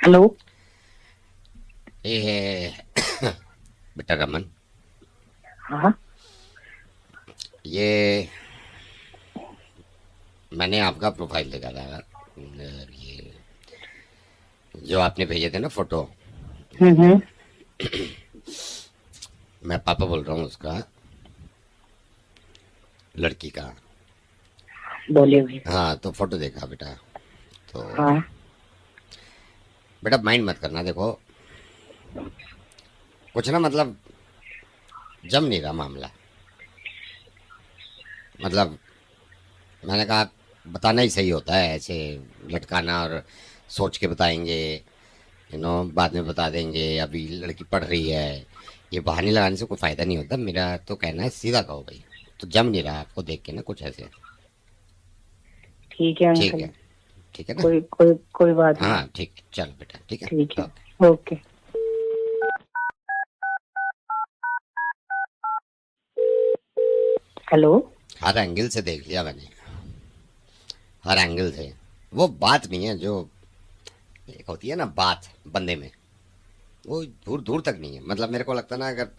Hello. ये बेटा रमन, हाँ। ये मैंने आपका प्रोफाइल देखा था। ये जो आपने भेजे थे ना फोटो, हम्म। मैं पापा बोल रहा हूँ उसका, लड़की का। बोलिए भाई। हाँ, तो फोटो देखा बेटा, तो हाँ। बेटा माइंड मत करना। देखो कुछ ना, मतलब जम नहीं रहा मामला। मतलब मैंने कहा बताना ही सही होता है, ऐसे लटकाना और सोच के बताएंगे, बाद में बता देंगे अभी लड़की पढ़ रही है, ये बहाने लगाने से कोई फायदा नहीं होता। मेरा तो कहना है सीधा कहो भाई। तो जम नहीं रहा आपको देख के ना कुछ ऐसे। ठीक है ठीक अंकल। है, ठीक है ना। कोई कोई कोई बात नहीं। हाँ ठीक, चलो बेटा, ठीक है। ठीक है। ओके। ओके। हेलो। हर एंगल से देख लिया मैंने, हर एंगल से। वो बात नहीं है जो एक होती है ना बात बंदे में, वो दूर दूर तक नहीं है। मतलब मेरे को लगता है ना, अगर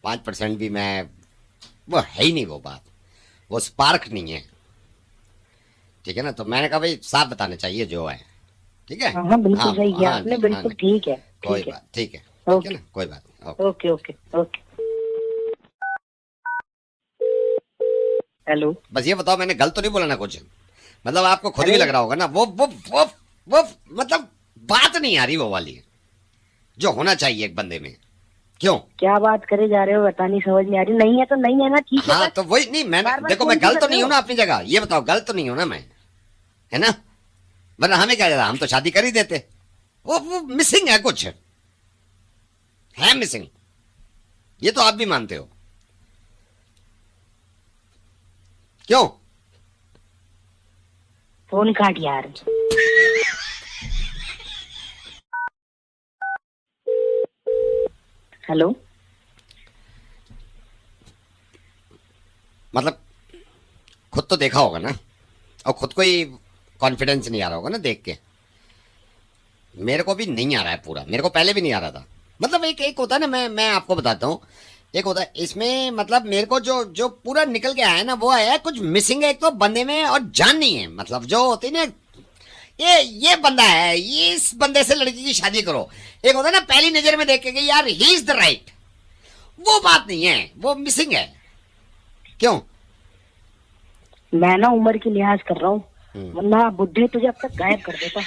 5% भी मैं, वो है ही नहीं वो बात, वो स्पार्क नहीं है। ठीक है ना, तो मैंने कहा भाई साफ बताना चाहिए जो है। ठीक है। हाँ हाँ, हाँ बिल्कुल सही किया हाँ आपने। जी, हाँ बिल्कुल जी। ठीक है। कोई ठीक है। बात, ठीक है, ठीक है ओके। ना, कोई बात नहीं। Okay. Okay okay okay. Hello. बस ये बताओ मैंने गलत तो नहीं बोला ना कुछ? मतलब आपको खुद भी अरे लग रहा होगा ना, वो मतलब बात नहीं आ रही वो वाली जो होना चाहिए एक बंदे में। क्यों? क्या बात करे जा रहे हो? बता नहीं, समझ नहीं आ रही। नहीं है तो नहीं है ना, ठीक है हाँ बस। तो वही नहीं, मैंने बार बार देखो फोन मैं क्यों गलत कर तो रहे नहीं हूं हो? ना अपनी जगह। ये बताओ गलत तो नहीं हूं ना मैं, है ना? वरना हमें क्या ज्यादा, हम तो शादी कर ही देते। वो मिसिंग है, कुछ है मिसिंग। ये तो आप भी मानते हो। क्यों? फोन काट यार। हेलो। मतलब खुद तो देखा होगा ना, और खुद को ही कॉन्फिडेंस नहीं आ रहा होगा ना देख के। मेरे को भी नहीं आ रहा है पूरा, मेरे को पहले भी नहीं आ रहा था। मतलब एक एक होता है ना, मैं आपको बताता हूँ। एक होता है इसमें, मतलब मेरे को जो जो पूरा निकल के आया है ना, वो है कुछ मिसिंग है एक तो बंदे में, और जान नहीं है। मतलब जो होती है ना, ये बंदा है, ये इस बंदे से लड़की की शादी करो। एक होता है ना पहली नजर में देख के कि यार ही इज द राइट, वो बात नहीं है, वो मिसिंग है। क्यों? मैं ना उम्र की लिहाज कर रहा हूँ, हम्म। वरना बुढ़े तुझे अब तक गायब कर देता।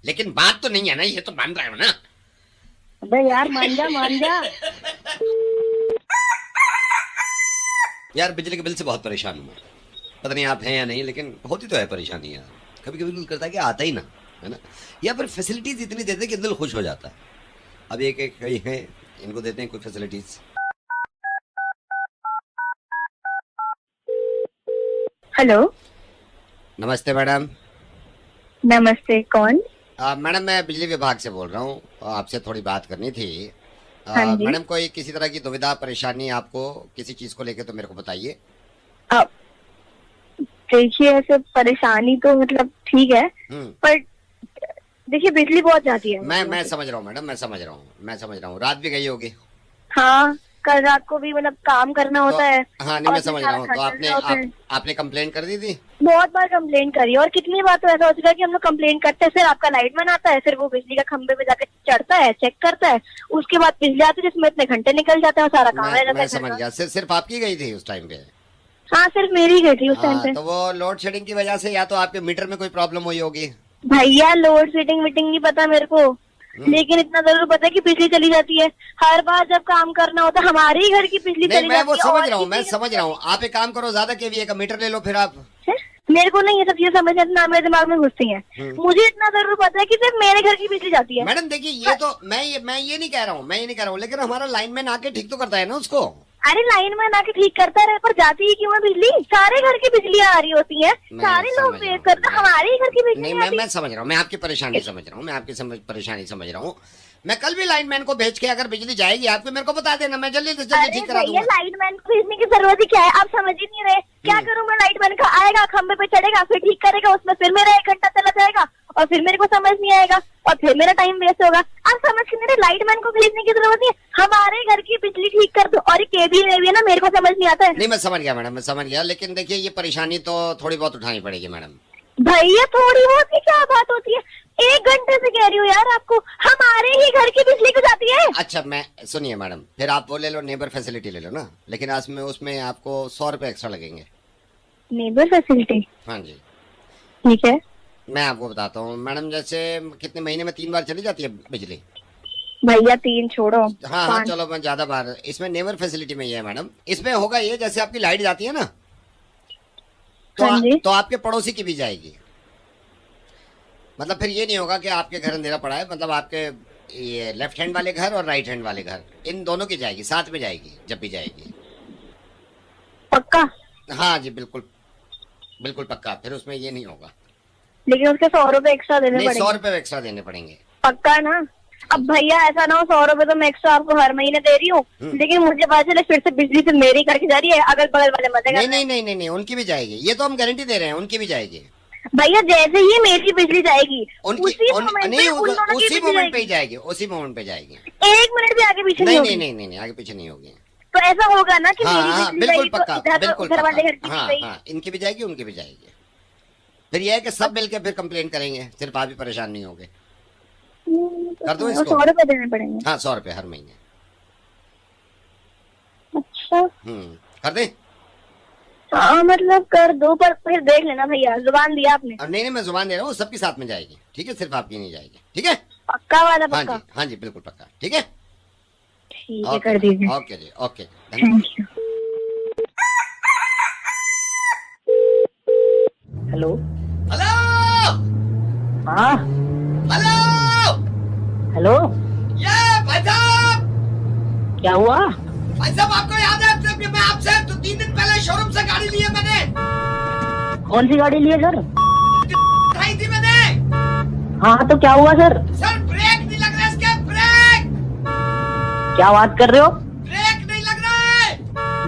लेकिन बात तो नहीं है ना, ये तो मान रहा है ना। अबे यार मान जा मान जा। यार बिजली के बिल से बहुत परेशान हूँ मैं। पता नहीं आप हैं या नहीं, लेकिन होती तो है परेशानी यार। कभी कभी दिल करता है कि आता ही ना, है ना? या फिर फैसिलिटीज इतनी देते हैं कि दिल खुश हो जाता है। अब एक एक कई है, इनको देते हैं कोई फैसिलिटीज। हेलो। नमस्ते मैडम। नमस्ते, कौन? मैडम मैं बिजली विभाग से बोल रहा हूँ, आपसे थोड़ी बात करनी थी। हाँ जी। मैडम कोई किसी तरह की दुविधा परेशानी आपको किसी चीज को लेके तो मेरे को बताइए। अब देखिए, ऐसे परेशानी तो मतलब ठीक है, हम्म। पर देखिए बिजली बहुत जाती है मैं हमारे यहाँ मैं पे। समझ रहा हूँ मैडम, मैं समझ रहा हूँ, रात भी गई होगी। हाँ, कल रात को भी मतलब काम करना तो होता है हाँ नहीं, और मैं फिर समझ रहा सारा हूँ। घर तो चलना होता है। आपने कंप्लेन कर दी थी? बहुत बार कंप्लेन करी, और कितनी बार तो ऐसा हो चुका है कि हम लोग कंप्लेन करते हैं, फिर आपका लाइटमैन आता है, फिर वो बिजली का खंभे पे जाके चढ़ता है, चेक करता है, उसके बाद बिजली आती है जिसमें इतने घंटे निकल जाते हैं और सारा काम रह जाता मैं है घर समझ का। गया, सिर्फ आपकी गई थी उस टाइम पे? हाँ, सिर्फ मेरी ही गई थी उस टाइम हाँ पे। तो वो लोड शेडिंग की वजह से, या तो आपके मीटर में कोई प्रॉब्लम हुई होगी। भैया लोड सेटिंग मीटिंग नहीं पता मेरे को, हम्म। लेकिन इतना जरूर पता है कि बिजली चली जाती है। हर बार जब काम करना होता है हमारे ही घर की बिजली नहीं चली मैं वो जाती है समझ और रहा हूँ, मैं किसी घर समझ की रहा हूँ। नहीं। आप एक काम करो, ज्यादा केवीए का मीटर ले लो फिर आप। है? मेरे को नहीं ये सब चीजें समझ ना मेरे दिमाग में घुसती हैं। हम्म। मुझे इतना जरूर पता है कि सिर्फ मेरे घर की बिजली जाती है। मैडम देखिए, ये तो मैं ये नहीं कह रहा हूँ, लेकिन हमारा लाइनमैन आके ठीक तो करता है ना उसको। अरे लाइन मैन आके ठीक करता रहे, पर जाती ही क्यों है बिजली? सारे घर की बिजलियां आ रही होती हैं, मैं सारे लोग समझ रहा पे हूँ, करते, हमारे ही घर की बिजली नहीं नहीं आती। मैं समझ रहा हूँ, मैं आपकी परेशानी समझ रहा हूँ, परेशानी समझ रहा हूँ। मैं कल भी लाइनमैन को भेज के, अगर बिजली जाएगी आपको मेरे को बता देना, मैं जल्दी से जल्दी अरे ठीक करा भैया, दूंगा। लाइट मैन को भेजने की जरूरत ही क्या है? आप समझ ही नहीं रहे। क्या करूं मैं लाइट मैन का? आया जाएगा, खंबे पे चढ़ेगा, फिर ठीक करेगा, उसमें फिर मेरा 1 घंटा चला जाएगा और फिर मेरे को समझ नहीं आएगा और फिर मेरा टाइम वेस्ट होगा। आप समझ के मेरे लाइटमैन को भेजने की जरूरत नहीं है, हमारे घर की बिजली ठीक कर दो। और ये केबल में भी है ना, मेरे को समझ नहीं आता है। नहीं मैं समझ गया मैडम, मैं समझ गया, लेकिन देखिए ये परेशानी तो थोड़ी बहुत उठानी पड़ेगी मैडम। भैया थोड़ी बहुत की क्या बात होती है, 1 घंटे से कह रही हूँ यार आपको, हमारे ही घर की बिजली को जाती है। अच्छा मैं सुनिए मैडम, फिर आप वो ले लो, नेबर फैसिलिटी ले लो ना, लेकिन आज में उसमें आपको 100 रुपए एक्स्ट्रा लगेंगे। Neighbour facility? हाँ जी, ठीक है। मैं आपको बताता हूँ मैडम, जैसे कितने महीने में 3 बार चली जाती है बिजली? भैया 3 छोड़ो, हाँ हाँ चलो, मैं ज्यादा बार, इसमें नेवर फैसिलिटी में ये है मैडम, इसमें होगा ये, जैसे आपकी लाइट जाती है ना, तो, हाँ जी। तो आपके पड़ोसी की भी जाएगी। मतलब फिर ये नहीं होगा कि आपके घर अंधेरा पड़ा है, मतलब आपके ये लेफ्ट हैंड वाले घर और राइट हैंड वाले घर, इन दोनों की जाएगी, साथ में जाएगी जब भी जाएगी। पक्का? हाँ जी बिल्कुल बिल्कुल पक्का, फिर उसमें ये नहीं होगा। लेकिन उसके 100 रुपए एक्स्ट्रा देने नहीं, पड़ेंगे? 100 रुपए एक्स्ट्रा देने पड़ेंगे। पक्का ना? अब भैया ऐसा ना हो 100 रुपए तो मैं एक्स्ट्रा आपको हर महीने दे रही हूँ, लेकिन मुझे पता चले फिर से बिजली से मेरी करके जा रही है, अगल बगल वाले मजे नहीं नहीं नहीं नहीं नहीं, उनकी भी जाएगी, ये तो हम गारंटी दे रहे हैं, उनकी भी जाएगी। भैया जैसे ही मेरी बिजली जाएगी उनकी उसी मोमेंट नहीं, पे उन दोनों की उसी बिजली मोमेंट पे ही जाएगी। जाएगी, उसी मोमेंट पे जाएगी। 1 मिनट भी आगे पीछे नहीं नहीं होगी? नहीं नहीं नहीं, आगे पीछे नहीं होगी। तो ऐसा होगा ना कि हाँ मेरी हाँ बिजली बिल्कुल जाएगी पक्का, तो इधर बिल्कुल घर वाले घर पक्का, की हाँ भी गई। हाँ, इनकी भी जाएगी, उनकी भी जाएगी। फिर यह है कि सब मिलके फिर कंप्लेन करेंगे, सिर्फ आप ही परेशान नहीं होगे। कर दो इसको। 100 रुपए देने पड़ेंगे? हाँ 100 रुपए हर महीने। अच्छा कर दे। हाँ मतलब कर दो, पर फिर देख लेना भैया, जुबान दिया आपने। और नहीं नहीं, मैं जुबान दे रहा हूँ, सबके साथ में जाएगी, ठीक है, सिर्फ आपकी नहीं जाएगी, ठीक है? पक्का वाला? हाँ पक्का? जी हाँ जी बिल्कुल पक्का, ठीक है। ठीक है, कर दीजिए। ओके जी, okay, thank you. Hello hello हाँ हेलो हेलो, ये भाई साहब, क्या हुआ? भाई साहब आपको याद है मैं आपसे 3 दिन पहले शोरूम से गाड़ी ली है मैंने? कौन सी गाड़ी ली है सर? उठाई थी मैंने। हाँ तो क्या हुआ सर? सर ब्रेक नहीं लग रहा है इसके, ब्रेक। क्या बात कर रहे हो? ब्रेक नहीं लग रहा है।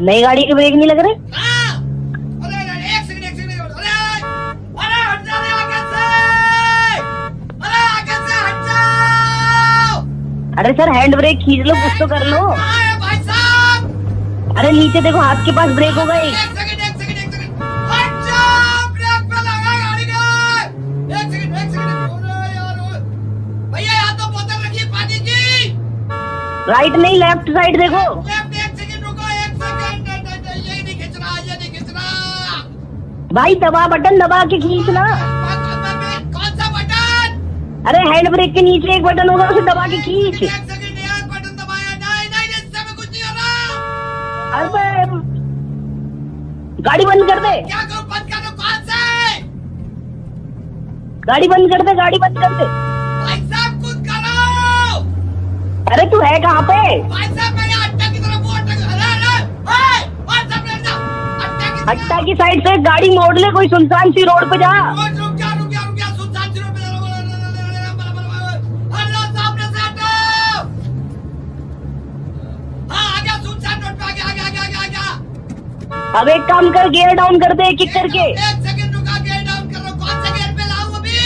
नई गाड़ी के ब्रेक नहीं लग रहे? हाँ। अरे एक सेकंड अरे अरे हट जा रे आगे से, अरे आगे से हट जाओ। अरे सर हैंड ब्रेक खींच लो, कुछ तो कर लो। कहाँ है भाई साहब? अरे नीचे देखो, हाथ के पास ब्रेक होगा एक। एक सेकंड हट जाओ, ब्रेक पे लगा गाड़ी का। एक सेकंड अरे यार भैया, यहाँ तो बोतल रखी है पानी की। राइट नहीं, लेफ्ट साइड देखो। लेफ्ट, एक सेकंड रुको, एक सेकंड, ये नहीं खींच रहा, ये नहीं खींच रहा। भाई दबा, बटन दबा के खींचना। कौन सा बटन? अरे हैंड ब्रेक के नीचे एक बटन होगा, उसे दबा के खींच। एक सेकंड यार, बटन दबाया, नहीं नहीं इससे में कुछ नहीं हो रहा। अरे गाड़ी बंद कर दे, क्या करूं, बंद कर दो? कौन से? गाड़ी बंद कर दे, गाड़ी बंद कर दे। भाई साहब खुद करो। अरे तू है कहाँ पे? भाई साहब मैं यहाँ अड्डा की तरफ हूँ, अड्डा भाई साहब ले जाओ, अट्टा की साइड से गाड़ी मोड़ ले, कोई सुनसान सी रोड पे जा। रुक जा, सुनसान सी रोड पे हटो, सामने से हटो। हाँ आ गया, सुनसान रोड पे आ गया। अब एक काम कर, गियर डाउन कर दे एक एक करके। एक सेकंड रुका, गियर डाउन कर रहा हूँ। कौन से गियर पे लाऊं अभी?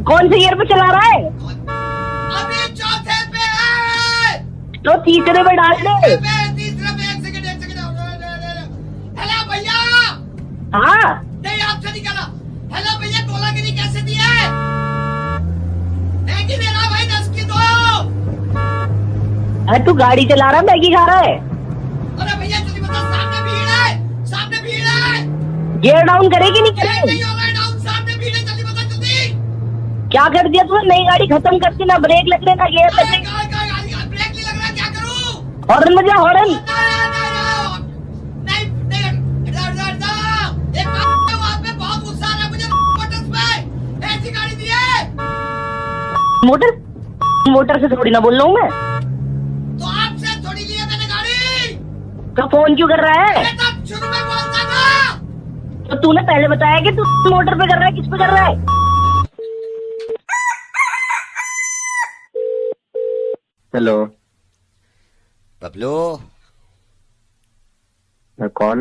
कौन से गियर पे चला रहा है? अभी चौथे पे है। तो तीसरे में डाल दे। तीसरे पे, एक सेकंड हेलो भैया। हाँ नहीं आपसे निकला। हेलो भैया, गोलागिरी कैसे दी है? मैगी दे रहा भाई, 10 की 2। अरे तू गाड़ी चला रहा, मैगी खा रहा है? अरे भैया जल्दी बता, सामने भीड़ है, सामने भीड़ है। गियर डाउन करेगी नहीं नहीं करे? हो रहा है डाउन, सामने भीड़ है, जल्दी बता जल्दी। क्या कर दिया तूने? नई गाड़ी खत्म करती, ना ब्रेक लग रहे ना गियर लग रहे। ब्रेक नहीं लग रहा, क्या करूं? हॉर्न बजा, हॉर्न। नहीं एक बात है, वहाँ पे बहुत गुस्सा आ रहा है मुझे मोटर्स पे, ऐसी गाड़ी दी है। मोटर से थोड़ी ना बोल रहा हूँ मैं। तो आपसे थोड़ी ली है मैंने गाड़ी। तो फोन क्यों कर रहा है? अरे तब शुरू में बोलता ना। तो तूने पहले बताया कि तू मोटर पे कर रहा है, किस पे कर रहा है? हेलो बबलू। कौन?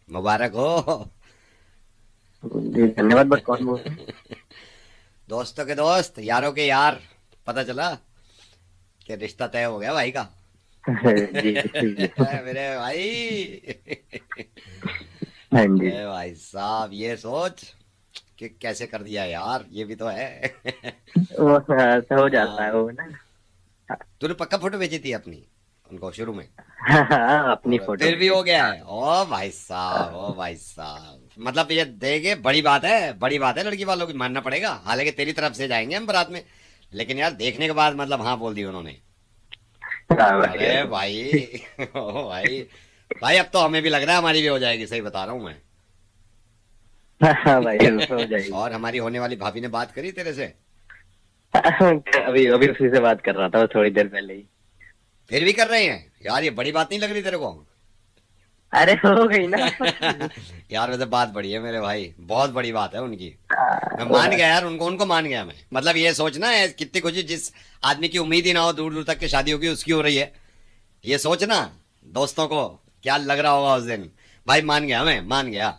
मुबारक हो। जी धन्यवाद। बट कौन बोल रहे हैं? दोस्तों के दोस्त, यारों के यार, पता चला कि रिश्ता तय हो गया भाई का। जी जी। मेरे भाई। हाँ जी। अरे भाई साहब, ये सोच कि कैसे कर दिया यार, ये भी तो है। वो तो हो जाता है वो ना। तूने पक्का फोटो भेजी थी अपनी उनको शुरू में? हाँ, अपनी फोटो। फिर भी हो गया है। ओ भाई साहब, ओ भाई साहब, मतलब ये देखे, बड़ी बात है, बड़ी बात है। लड़की वालों की मानना पड़ेगा। हालांकि तेरी तरफ से जाएंगे हम बारात में, लेकिन यार देखने के बाद मतलब हाँ बोल दी उन्होंने। अरे भाई, ओ भाई, भाई अब तो हमें भी लग रहा है हमारी भी हो जाएगी, सही बता रहा हूँ मैं। हाँ भाई, हो जाएगी। और हमारी होने वाली भाभी ने बात करी तेरे से? अभी अभी उसी से बात कर रहा था, वो थोड़ी देर पहले ही। फिर भी कर रहे हैं यार, ये बड़ी बात नहीं लग रही तेरे को? अरे हो गई ना। यार वैसे बात बड़ी है मेरे भाई, बहुत बड़ी बात है उनकी। मैं मान गया यार, उनको मान गया मैं। मतलब ये सोचना है कितनी खुशी, जिस आदमी की उम्मीद ही ना हो दूर दूर तक की शादी होगी, उसकी हो रही है। ये सोचना दोस्तों को क्या लग रहा होगा उस दिन। भाई मान गया, मैं मान गया।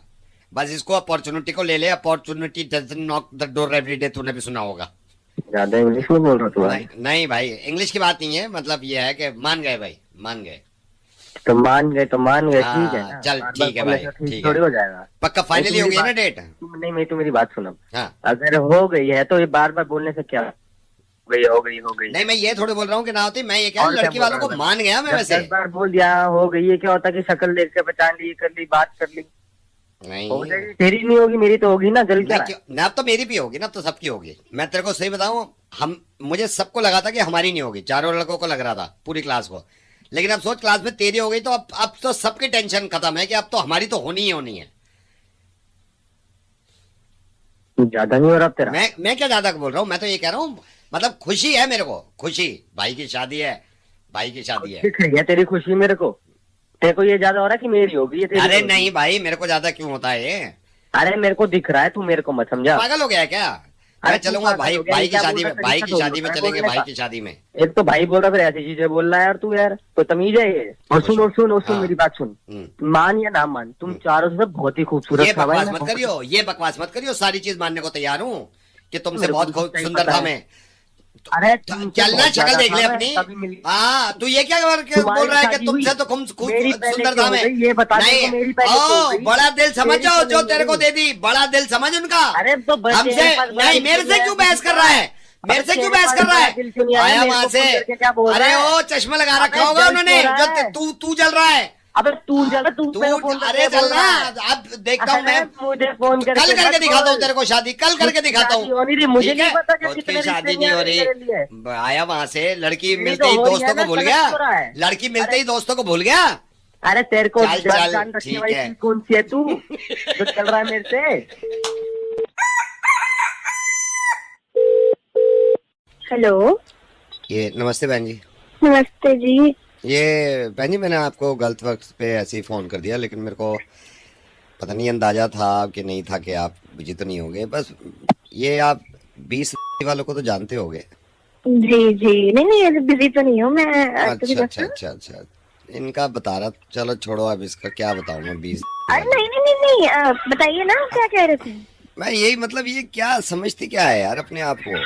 बस इसको अपॉर्चुनिटी को ले ले, opportunity doesn't knock the door every day, तूने भी सुना होगा। ज्यादा इंग्लिश में बोल रहा तू? नहीं भाई, इंग्लिश की बात नहीं है, मतलब ये है कि मान गए भाई, मान गए। तो मान गए तो मान गए, ठीक है ना। चल ठीक है भाई, ठीक थोड़ी है। हो जाएगा। पक्का फाइनली हो गई ना डेट? नहीं, मैं तो मेरी बात सुनो। हाँ। अगर हो गई है तो ये बार बार बोलने से क्या हो गई, हो गई, हो गई। नहीं, मैं ये थोड़े बोल रहा हूँ कि ना होती। मैं ये क्या, और क्या लड़की बोल वालों रहा को हूँ? मान गया मैं जब वैसे। 10 बार बोल दिया हो गई, ये क्या होता कि शक्ल देख के पहचान ली, कर ली, बात कर ली, नहीं हो जाएगी। तेरी नहीं होगी, मेरी तो होगी ना। जल क्या नहीं, ना अब तो मेरी भी होगी ना, अब तो सबकी होगी। मैं तेरे को सही बताऊं, मुझे सबको लगा था कि हमारी नहीं होगी, चारों लड़कों को लग रहा था, पूरी क्लास को। लेकिन अब सोच, क्लास में तेरी हो गई तो अब तो सबकी टेंशन खत्म है कि अब तो हमारी तो होनी ही होनी है। ज्यादा नहीं हो रहा तेरा? मैं क्या ज्यादा बोल रहा हूँ, मैं तो ये कह रहा हूँ, मतलब खुशी है मेरे को, खुशी। भाई की शादी है, भाई की शादी है। दिख रही है तेरी खुशी मेरे को? तेरे को ये ज्यादा हो रहा है कि मेरी होगी ये तेरी? अरे होगी? नहीं भाई, मेरे को ज्यादा क्यों होता है ये? अरे मेरे को दिख रहा है, तू मेरे को मत समझा। पागल हो गया है क्या? मैं अरे तू चलूंगा पागल भाई, हो गया, भाई की क्या शादी बोल में, रहा है? भाई की तरीका शादी में थोड़ी चलेंगे, होता है भाई बोलने की शादी में। एक तो भाई बोल रहा, फिर ऐसी चीजें बोल रहा है यार तू यार। तो तमीज है ये। और सुन और सुन और सुन, हाँ। मेरी बात सुन। मान या ना मान, तुम चारों से बहुत ही ये खूबसूरत था भाई। बकवास मत करियो, ये बकवास मत करियो। सारी चीज मानने को तैयार हूँ कि तुमसे मेरे को बहुत भी सही सुंदर पता था है। मैं। अरे चलना, शक्ल देख ले अपनी। हाँ, तू ये क्या बोल रहा है कि तुमसे तो खूब सुंदर था मैं? ये बता दे नहीं, तो मेरी पहले क्यों हो गई? बड़ा दिल समझ जाओ मेरी तो जो नहीं तेरे को हुई। दे दी, बड़ा दिल समझ उनका। अरे तो बस हमसे तेरे पास बड़ा नहीं, दिल मेरे से क्यों क्यों है? बहस कर रहा है? मेरे से क्यों बहस कर रहा है? आया वहां से। अरे ओ, चश्मा लगा रखा अबे होगा जल उन्होंने, क्यों रहा है? जो तू जल रहा है। अबे तू जल, तू मेरे को फोन अरे करके बोल चलना, रहा है। अब देखता हूँ मैं। मुझे फोन कल करके दिखाता हूँ तेरे को शादी, कल करके दिखाता शादी होनी थी, हूँ। मुझे ठीक है? नहीं पता कि खुद कितने की शादी रिश्ते नहीं हो मेरे लिए। रही, आया वहां से, लड़की ये मिलते तो ही हो रही दोस्तों है को ना, भूल गलत गया। हो रहा है। लड़की मिलते ही दोस्तों को भूल गया। अरे तेरे को चल, जान चल, रखने ठीक वाली है। चीज कौन सी है तू जो चल रहा है मेरे से? हेलो, ये नमस्ते बहन जी। नमस्ते जी। ये बहन जी, मैंने आपको गलत वक्त पे ऐसे ही फोन कर दिया, लेकिन मेरे को पता नहीं अंदाजा था कि नहीं था कि आप बिजी तो नहीं होगे। बस ये आप 20 वालों को तो जानते होगे। जी जी, नहीं ऐसे बिजी तो नहीं हूँ मैं। अच्छा अच्छा अच्छा अच्छा, इनका बता रहा। चलो छोड़ो, अब इसका क्या बताऊं मैं। 20 अरे नहीं नहीं नहीं नहीं, बताइए ना क्या कह रहे थे? मैं यही, मतलब ये क्या समझती क्या है यार अपने आप को?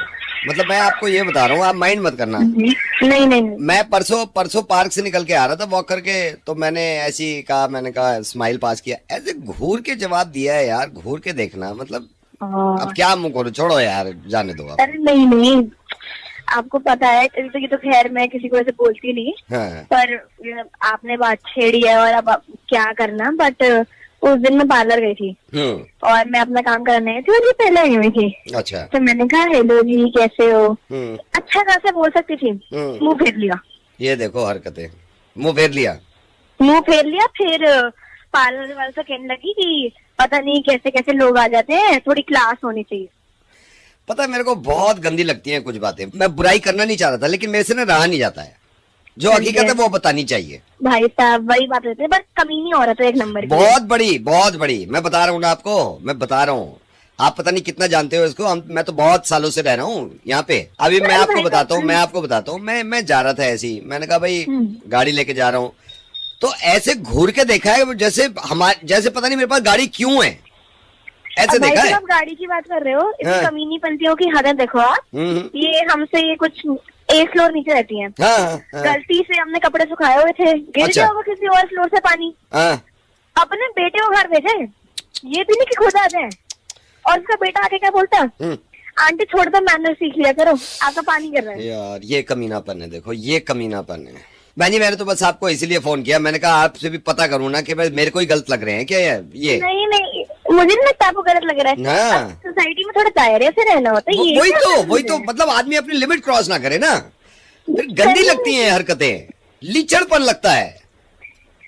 मतलब मैं आपको ये बता रहा हूँ, आप माइंड मत करना। नहीं नहीं नहीं। मैं परसों पार्क से निकल के आ रहा था वॉक करके, तो मैंने ऐसी कहा, मैंने कहा स्माइल पास किया, ऐसे घूर के जवाब दिया है यार, घूर के देखना। मतलब अब क्या मुंह खोलूं, छोड़ो यार, जाने दो आप। अरे नहीं नहीं, आपको पता है ये तो खैर मैं किसी को ऐसे बोलती नहीं। हाँ। पर आपने बात छेड़ी है और अब क्या करना। बट उस दिन मैं पार्लर गई थी और मैं अपना काम करने गई थी और ये पहले आई हुई थी। अच्छा। तो मैंने कहा हेलो जी कैसे हो। हम्म। अच्छा खासा बोल सकती थी, मुंह फेर लिया। ये देखो हरकतें, मुंह फेर लिया। मुंह फेर लिया। फिर पार्लर वाले से कहने लगी कि पता नहीं कैसे कैसे लोग आ जाते हैं, थोड़ी क्लास होनी चाहिए। पता है मेरे को बहुत गंदी लगती हैं कुछ बातें। मैं बुराई करना नहीं चाह रहा था, लेकिन मेरे से ना रहा नहीं जाता है। जो हकीकत है वो बतानी चाहिए। भाई साहब वही बात रहती है, बट कमीनी हो रहा था एक नंबर की। बहुत बड़ी मैं बता रहा हूँ ना आपको, मैं बता रहा हूँ। आप पता नहीं कितना जानते हो इसको। मैं तो बहुत सालों से रह रहा हूँ यहाँ पे। अभी मैं आपको बताता हूँ, मैं जा रहा था ऐसे ही। मैंने कहा भाई गाड़ी लेके जा रहा हूँ, तो ऐसे घूर के देखा है जैसे हमारे जैसे पता नहीं मेरे पास गाड़ी क्यों है, ऐसे अब भाई देखा साहब, है। आप गाड़ी की बात कर रहे हो, हाँ। इसकी कमीनी पंथियों की हद देखो आप। ये हमसे ये कुछ 1 फ्लोर नीचे रहती हैं। हाँ, हाँ, गलती से हमने कपड़े सुखाए हुए थे, गिर अच्छा। गया होगा किसी और फ्लोर से पानी, हाँ। अपने बेटे को घर भेजे, ये भी नहीं कि खुद आ जाए। और उसका बेटा आके क्या बोलता है, आंटी छोड़ दो, मैनर सीख लिया करो, आपका पानी गिर रहा है। यार ये कमीनापन है, देखो ये कमीनापन है। बहन जी मैंने तो बस आपको इसीलिए फोन किया, मैंने कहा आपसे भी पता करूं ना कि भाई मेरे को ही गलत लग रहे हैं क्या ये। नहीं नहीं, मुझे नहीं लगता आपको गलत लग रहा है। हाँ। अब सोसाइटी में थोड़ा दायरे से रहना होता है। ये वही क्या तो चीज़ है? मतलब आदमी अपनी लिमिट क्रॉस ना करे ना, फिर गंदी लगती हैं हरकतें, लीचड़पन लगता है।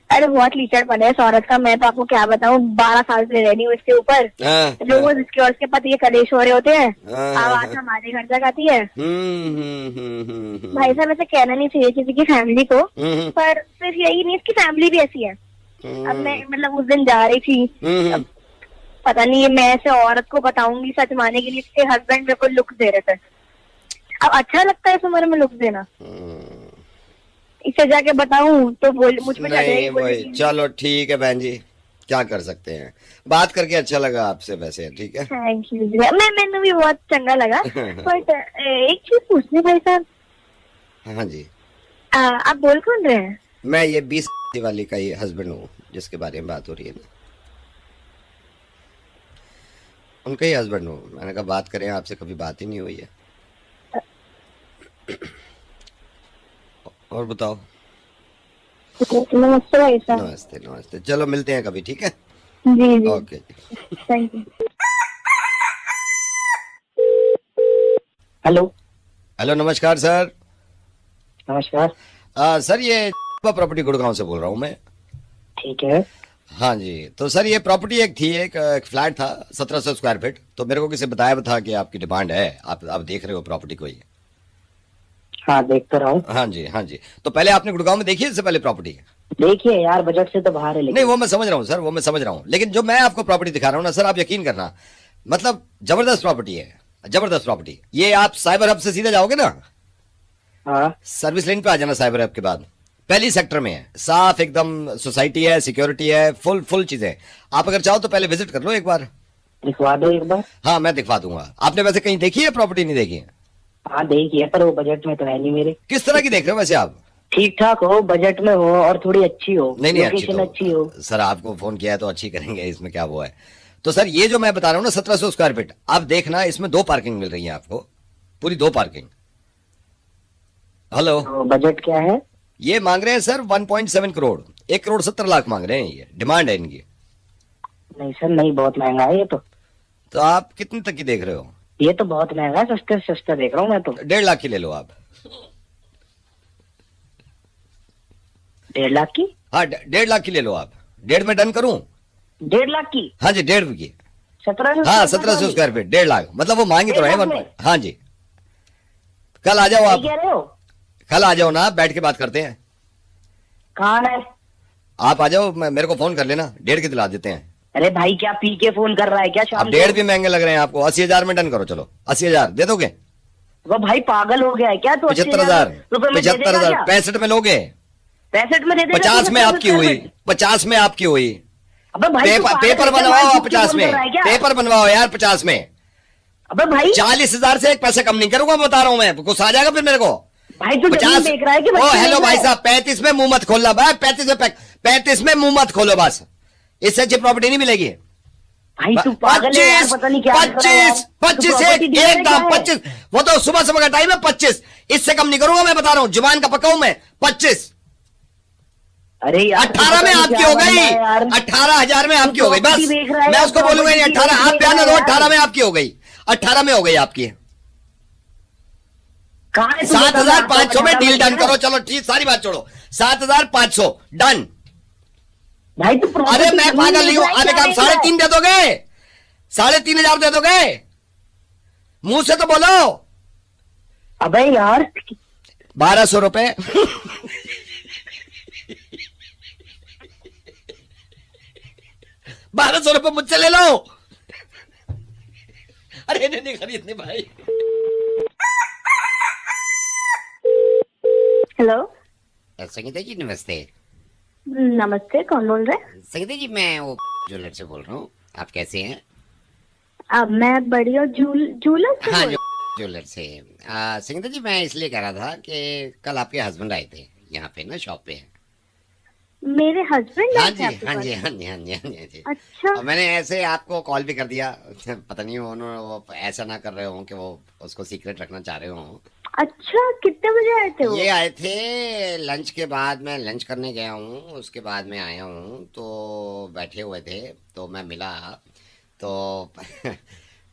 अरे बहुत लीचड़पन है इस औरत का, मैं तो आपको क्या बताऊं, 12 साल से रह रही हूँ इसके ऊपर। हाँ, रोज इसके और इसके पति ये कलेश हो रहे होते हैं, हाँ, आवाज हमारे घर तक आती है। हम्म। भाई साहब ऐसे कहना नहीं चाहिए किसी की फैमिली को, पर सिर्फ यही नहीं, इसकी फैमिली भी ऐसी है। अब मैं मतलब उस दिन जा रही थी, अब पता नहीं ये मैं ऐसे औरत को बताऊंगी सच माने के लिए, इसके हस्बैंड मेरे को लुक दे रहे थे। अब अच्छा लगता है इस उम्र में लुक देना, इसे जाके बताऊं तो बोल मुझ पे नहीं वही, चलो ठीक है बहन जी, क्या कर सकते हैं, बात करके अच्छा लगा आपसे वैसे, ठीक है। Thank you. मैंने भी बहुत चंगा लगा। बट एक चीज पूछनी भाई साहब, हाँ जी, आप बोल कौन रहे हैं? मैं ये 20 वाली का ही हस्बैंड हूँ जिसके बारे में बात हो रही है ना, उनका ही हस्बैंड हूँ। मैंने कहा बात करें, आपसे कभी बात ही नहीं हुई है। और बताओ। नमस्ते भाई साहब। नमस्ते नमस्ते, चलो मिलते हैं कभी, ठीक है। जी जी, okay. Thank you. Hello. Hello नमस्कार सर। नमस्कार। सर ये प्रॉपर्टी गुड़गांव से बोल रहा हूँ मैं। ठीक है। हाँ जी, तो सर ये प्रॉपर्टी एक थी, एक फ्लैट था 1700 स्क्वायर फीट, तो मेरे को किसी बताया था कि आपकी डिमांड है, आप देख रहे हो प्रॉपर्टी को ये। हाँ देख तो रहा हूँ। हाँ जी हाँ जी, तो पहले आपने गुड़गांव में देखी है इससे पहले प्रॉपर्टी? देखिए यार, बजट से तो बाहर है। नहीं वो मैं समझ रहा हूँ सर, वो मैं समझ रहा हूँ, लेकिन जो मैं आपको प्रॉपर्टी दिखा रहा हूँ ना सर, आप यकीन करना, मतलब जबरदस्त प्रॉपर्टी है, जबरदस्त प्रॉपर्टी। ये आप साइबर हब से सीधे जाओगे ना, हाँ सर्विस लाइन पे आ जाना, साइबर हब के बाद पहली सेक्टर में है, साफ एकदम सोसाइटी है, सिक्योरिटी है, फुल चीजें। आप अगर चाहो तो पहले विजिट कर लो एक बार। दिखवा दो एक बार। हाँ मैं दिखवा दूंगा। आपने वैसे कहीं देखी है प्रॉपर्टी? नहीं देखी है? हाँ देखिए, पर वो बजट में तो है नहीं मेरे। किस तरह की देख रहे हो वैसे आप? ठीक ठाक हो, बजट में हो और थोड़ी अच्छी हो, नहीं लोकेशन अच्छी हो। सर आपको फोन किया है तो अच्छी करेंगे, इसमें क्या वो है। तो सर ये जो मैं बता रहा हूँ ना 1700 स्क्वायर फीट, आप देखना इसमें 2 पार्किंग मिल रही है आपको, पूरी 2 पार्किंग। हेलो, तो बजट क्या है? ये मांग रहे हैं सर 1.7 करोड़, 1 करोड़ 70 लाख मांग रहे हैं, ये डिमांड है इनकी। नहीं सर, नहीं, बहुत महंगा है ये तो आप कितने तक की देख रहे हो? ये तो बहुत महंगा है, सस्ते से सस्ता देख रहा हूँ मैं तो। 1.5 लाख की ले लो आप। 1.5 लाख की? हाँ 1.5 लाख की ले लो आप। 1.5 में डन करूं? 1.5 लाख की? हाँ जी 1.5 की। 1700? हाँ 1700 स्क्वायर फीट 1.5 लाख, मतलब वो मांगी तो रहे 1.5 में? हाँ जी, कल आ जाओ क्या आप, कह रहे हो? कल आ जाओ ना, आप बैठ के बात करते हैं। कहाँ है? आप आ जाओ, मेरे को फोन कर लेना, 1.5 की दिला देते हैं। अरे भाई क्या पी के फोन कर रहा है क्या अब शाम 1.5 भी महंगे लग रहे हैं आपको, 80,000 में डन करो, चलो 80,000 दे दोगे? वो भाई पागल हो गया है क्या? तो 75,000, 75,000, 65 में लोगे? 65 में दे देगा? 50 में आपकी हुई, 50 में आपकी हुई। अबे भाई तू पागल पेपर है क्या? बनवाओ भाई, 50 फोन में, कर रहा है क्या? पेपर बनवाओ यार 50 में। अबे भाई 40,000 से एक पैसे कम नहीं करूंगा, बता रहा हूं मैं, गुस्सा आ जाएगा फिर मेरे को। भाई तू जमीन देख रहा है कि ओ बच्चे हेलो देख भाई रहा है? साहब, 35 में मुंह मत खोलना भाई, 35 में मुंह मत खोलो बस, इससे अच्छी प्रॉपर्टी नहीं मिलेगी। भाई तू पागल है यार, पता नहीं क्या कर रहा है यार। 25 तू property dealer एक दाम क्या है? 25, वो तो सुबह सुबह का टाइम है 25, इससे कम नहीं करूंगा मैं, बता रहा हूं, जुबान का पका हूं मैं। 25, अरे यार 18 में आपकी हो गई, 18,000 में आपकी हो गई, बस मैं उसको बोलूंगा नहीं 18, आप बयान दो, 18 में आपकी हो गई, 18 में हो गई आपकी। 7,500 में डील डन करो, चलो ठीक, सारी बात छोड़ो, 7,500 डन। भाई तू अरे मैं पागल नहीं हूं, आने का 3.5 दे दोगे? 3,500 दे दोगे? मुंह से तो बोलो। अबे यार 1,200 रुपए। 1,200 रुपए मुझसे ले लो। अरे नहीं खरीदने भाई। हेलो संगीता जी नमस्ते। नमस्ते, कौन बोल रहे हैं? संगीता जी मैं वो ज्वेलर से बोल रहा हूँ, आप कैसे हैं? अब मैं बढ़िया झूलर से हाँ बोल- ज्वेलर से। संगीता जी मैं इसलिए कह रहा था कि कल आपके हस्बैंड आए थे यहाँ पे ना शॉप पे। मेरे हस्बैंड हाँ आए थे जी आपके हाँ पास? जी हाँ जी हाँ जी हाँ जी हाँ जी। अच्छा और मैंने ऐसे आपको कॉल भी कर दिया, पता नहीं उन्होंने वो ऐसा ना कर रहे हो कि वो उसको सीक्रेट रखना चाह रहे हो। अच्छा, कितने बजे आए थे वो? ये आए थे लंच के बाद, मैं लंच करने गया हूँ उसके बाद में आया हूँ, तो बैठे हुए थे तो मैं मिला तो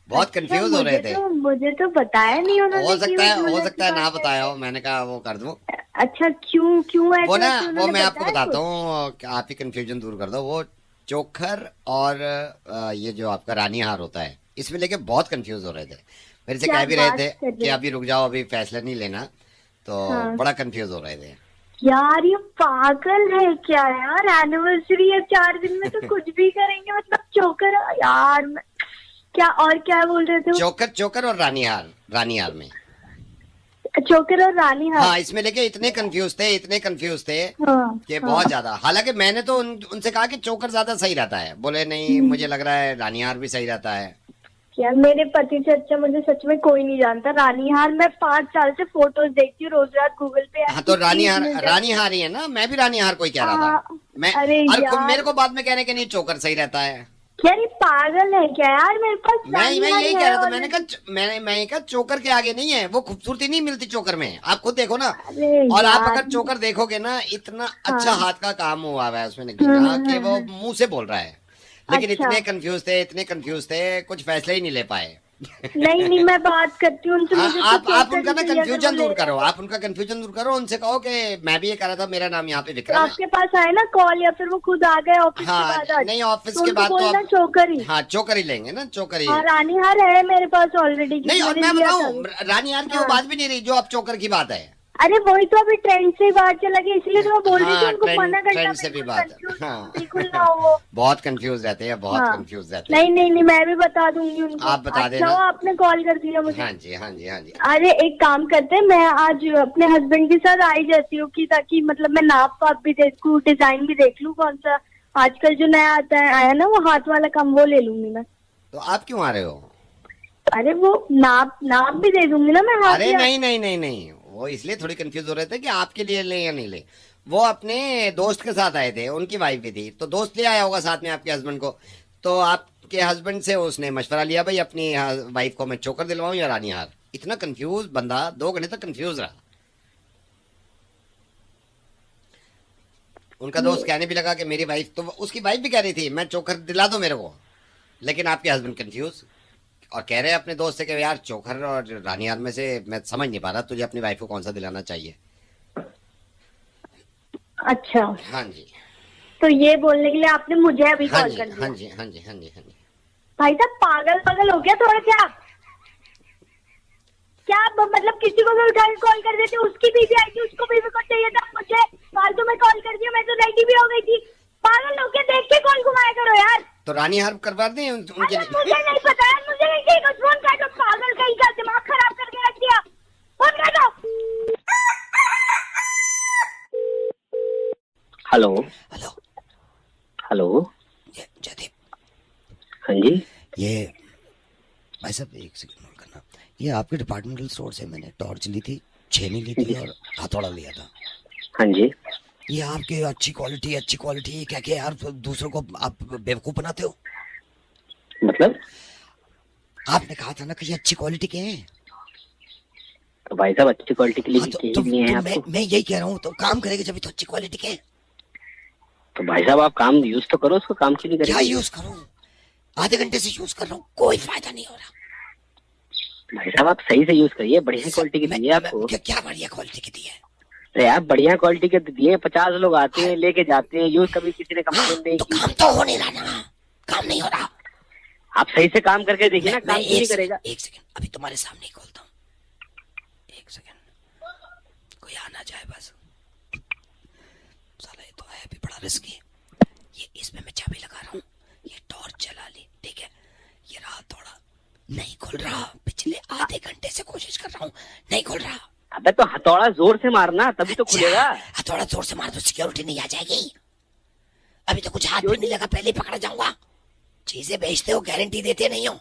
बहुत अच्छा, कंफ्यूज हो रहे थे। मुझे तो बताया नहीं उन्होंने हो कि सकता है वो हो ज्वेलर सकता है की ना बात बताया हो, मैंने कहा वो कर दूं। अच्छा, क्यों वो ऐसा? ना कि वो उन्होंने मैं आपको बताया बताता कुछ? हूँ कि आप ही कंफ्यूजन दूर कर दो। वो चोखर और ये जो आपका रानी हार होता है इसमें लेके बहुत कंफ्यूज हो रहे थे, मेरे से क्या कह भी रहे बात थे कर रहे कि हो? अभी रुक जाओ, अभी फैसला नहीं लेना, तो हाँ। बड़ा कंफ्यूज हो रहे थे। यार ये पागल है क्या यार? एनिवर्सरी है, 4 दिन में तो कुछ भी करेंगे, मतलब चोकर यार क्या? और क्या बोल रहे थे वो? चोकर और रानी हार में। चोकर और रानी हार। हाँ इसमें लेके इतने कंफ्यूज थे हाँ, कि हाँ। बहुत ज्यादा। हालांकि मैंने तो उनसे कहा कि चोकर ज्यादा सही रहता है, बोले नहीं मुझे लग रहा है रानी हार भी सही रहता है। यार मेरे पति से अच्छा मुझे सच में कोई नहीं जानता। रानी हार मैं 5 साल से फोटोज देखती हूँ रोज रात गूगल पे। हाँ तो रानी हार ही है ना, मैं भी रानी हार को ही कह रहा था। हाँ, मैं अरे और यार। मेरे को बाद में कहने के नहीं चोकर सही रहता है। यार ये पागल है क्या यार? मेरे पास मैं रानी मैं हार यही है कह रहा था, और- मैंने कहा मैं कहा चोकर के आगे नहीं है, वो खूबसूरती नहीं मिलती चोकर में, आप खुद देखो ना। अरे और आप यार। अगर चोकर देखोगे ना, इतना अच्छा हाँ। हाथ का काम हुआ हुआ है उसमें नगीना कि वो हम्म। मुंह से बोल रहा है, लेकिन अच्छा। इतने कंफ्यूज थे कुछ फैसले ही नहीं ले पाए। नहीं मैं बात करती हूँ उनसे। हाँ, मुझे आप तो आप चोकर उनका ना की चाहिए, अगर कंफ्यूजन वो दूर ले करो, रहे हैं आप उनका कंफ्यूजन दूर करो, उनसे कहो कि मैं भी ये कह रहा था, मेरा नाम यहाँ पे तो विक्रम है। आपके पास आए ना कॉल, या फिर वो खुद आ गए ऑफिस के हाँ बाद आज? नहीं ऑफिस तो के उनको बाद तो बोलना अब चोकर ही। हाँ चोकर ही लेंगे ना, चोकर ही। हाँ, रानी हार है मेरे पास ऑलरेडी। नहीं और मैं बताऊं, रानी हार की वो बात भी नहीं रही जो अब चोकर की बात है। अरे वही तो अभी ट्रेंड से बाहर चला गया, इसलिए तो मैं बोल रही थी हाँ उनको मना करना। ट्रेंड से भी बिल्कुल बात confuse- है। हाँ बिल्कुल ना हो वो। बहुत कंफ्यूज रहते हैं, बहुत हाँ। कंफ्यूज रहते हैं। नहीं मैं भी बता दूंगी उनको। आप बता अच्छा देना। हुआ आपने कॉल कर दिया मुझे। हाँ जी हाँ जी हाँ जी। अरे एक काम करते हैं, मैं आज अपने हस्बैंड के साथ आ ही जाती हूँ कि ताकि मतलब मैं नाप वाप भी देखूँ, डिजाइन भी देख लूँ कौन सा आजकल जो नया आया ना, वो हाथ वाला कम, वो ले लूंगी मैं। तो आप क्यों आ रहे हो? अरे वो नाप भी दे दूंगी ना मैं हाथ अरे या- नहीं, वो इसलिए थोड़ी कंफ्यूज हो रहे थे कि आपके लिए ले या नहीं ले। वो अपने दोस्त के साथ आए थे, उनकी वाइफ भी थी, तो दोस्त ले आया होगा साथ में आपके हस्बैंड को, तो आपके हस्बैंड से उसने मशवरा लिया भाई अपनी वाइफ को मैं चोकर दिलवाऊं या रानी हार। इतना कंफ्यूज बंदा 2 घंटे तक कंफ्यूज रहा। उनका दोस्त कहने भी लगा कि मेरी वाइफ, तो उसकी वाइफ भी कह रही थी मैं चोकर दिला दो मेरे को, लेकिन आपके हस्बैंड कंफ्यूज और कह रहे हैं अपने दोस्त से कि यार चोकर और रानी हार में से मैं समझ नहीं पा रहा, तुझे अपनी वाइफ को कौन सा दिलाना चाहिए। अच्छा, हाँ जी तो ये बोलने के लिए आपने मुझे अभी हाँ कॉल जी कर दिया? हाँ जी हाँ जी हाँ जी हाँ जी। भाई साहब पागल हो गया थोड़ा क्या? क्या आप मतलब किसी को भी उठा के कॉल कर देते? उसकी बीवी आई थी, उसको बीवी को चाहिए था, मुझे फालतू में कॉल कर दिया, मैं तो रेडी भी हो गई थी। पागल हो गया, देख के कॉल घुमाया करो यार। तो रानी हार करवा दें उनके अरे मुझे नहीं पता है, मुझे नहीं कुछ फोन काटो, पागल कहीं का दिमाग खराब करके रख दिया। फोन काटो। Hello hello hello. ये जयदीप, हाँ जी। ये भाई साहब एक सेकंड होल्ड करना। ये आपके डिपार्टमेंटल स्टोर से मैंने टॉर्च ली थी, छेनी ली थी और हथौड़ा लिया था। हाँ जी। ये आपके अच्छी क्वालिटी क्या क्या यार, दूसरों को आप बेवकूफ बनाते हो। मतलब? आपने कहा था ना कि ये अच्छी क्वालिटी के हैं। तो भाई साहब अच्छी क्वालिटी के लिए हाँ, चाहिए नहीं है आपको? मैं यही कह रहा हूँ, तो काम करेगा जब तो अच्छी क्वालिटी के हैं। तो भाई साहब आप काम यूज तो करो, उसको काम क्यों नहीं क्या करेंगे? यूज करूँ? आधे घंटे से यूज कर रहा हूँ, कोई फायदा नहीं हो रहा। भाई साहब आप सही से यूज करिए, बढ़िया क्वालिटी के दिए आपको। क्या बढ़िया क्वालिटी की दी है? अरे आप बढ़िया क्वालिटी के दिए, 50 लोग आते हैं लेके जाते हैं, यूज कभी किसी ने कंप्लेन नहीं तो की। काम तो हो नहीं रहा ना, काम नहीं हो रहा। आप सही से काम करके देखिए ना, मैं काम क्यों नहीं करेगा? एक सेकंड अभी तुम्हारे सामने ही खोलता हूँ, एक सेकंड, कोई आ ना जाए बस। साला ये तो है अभी बड़ा रिस्की। ये इसमें मैं चाबी लगा रहा हूँ, ये टॉर्च चला ली, ठीक है, ये रहा थोड़ा, नहीं खुल रहा, पिछले आधे घंटे से कोशिश कर रहा हूँ, नहीं खुल रहा। अबे तो हथौड़ा जोर से मारना तभी तो खुलेगा। थोड़ा जोर से मार दो, सिक्योरिटी नहीं आ जाएगी। अभी तो कुछ हाथ भी नहीं लगा, पहले ही पकड़ा जाऊंगा। चीजें बेचते हो, गारंटी देते नहीं हो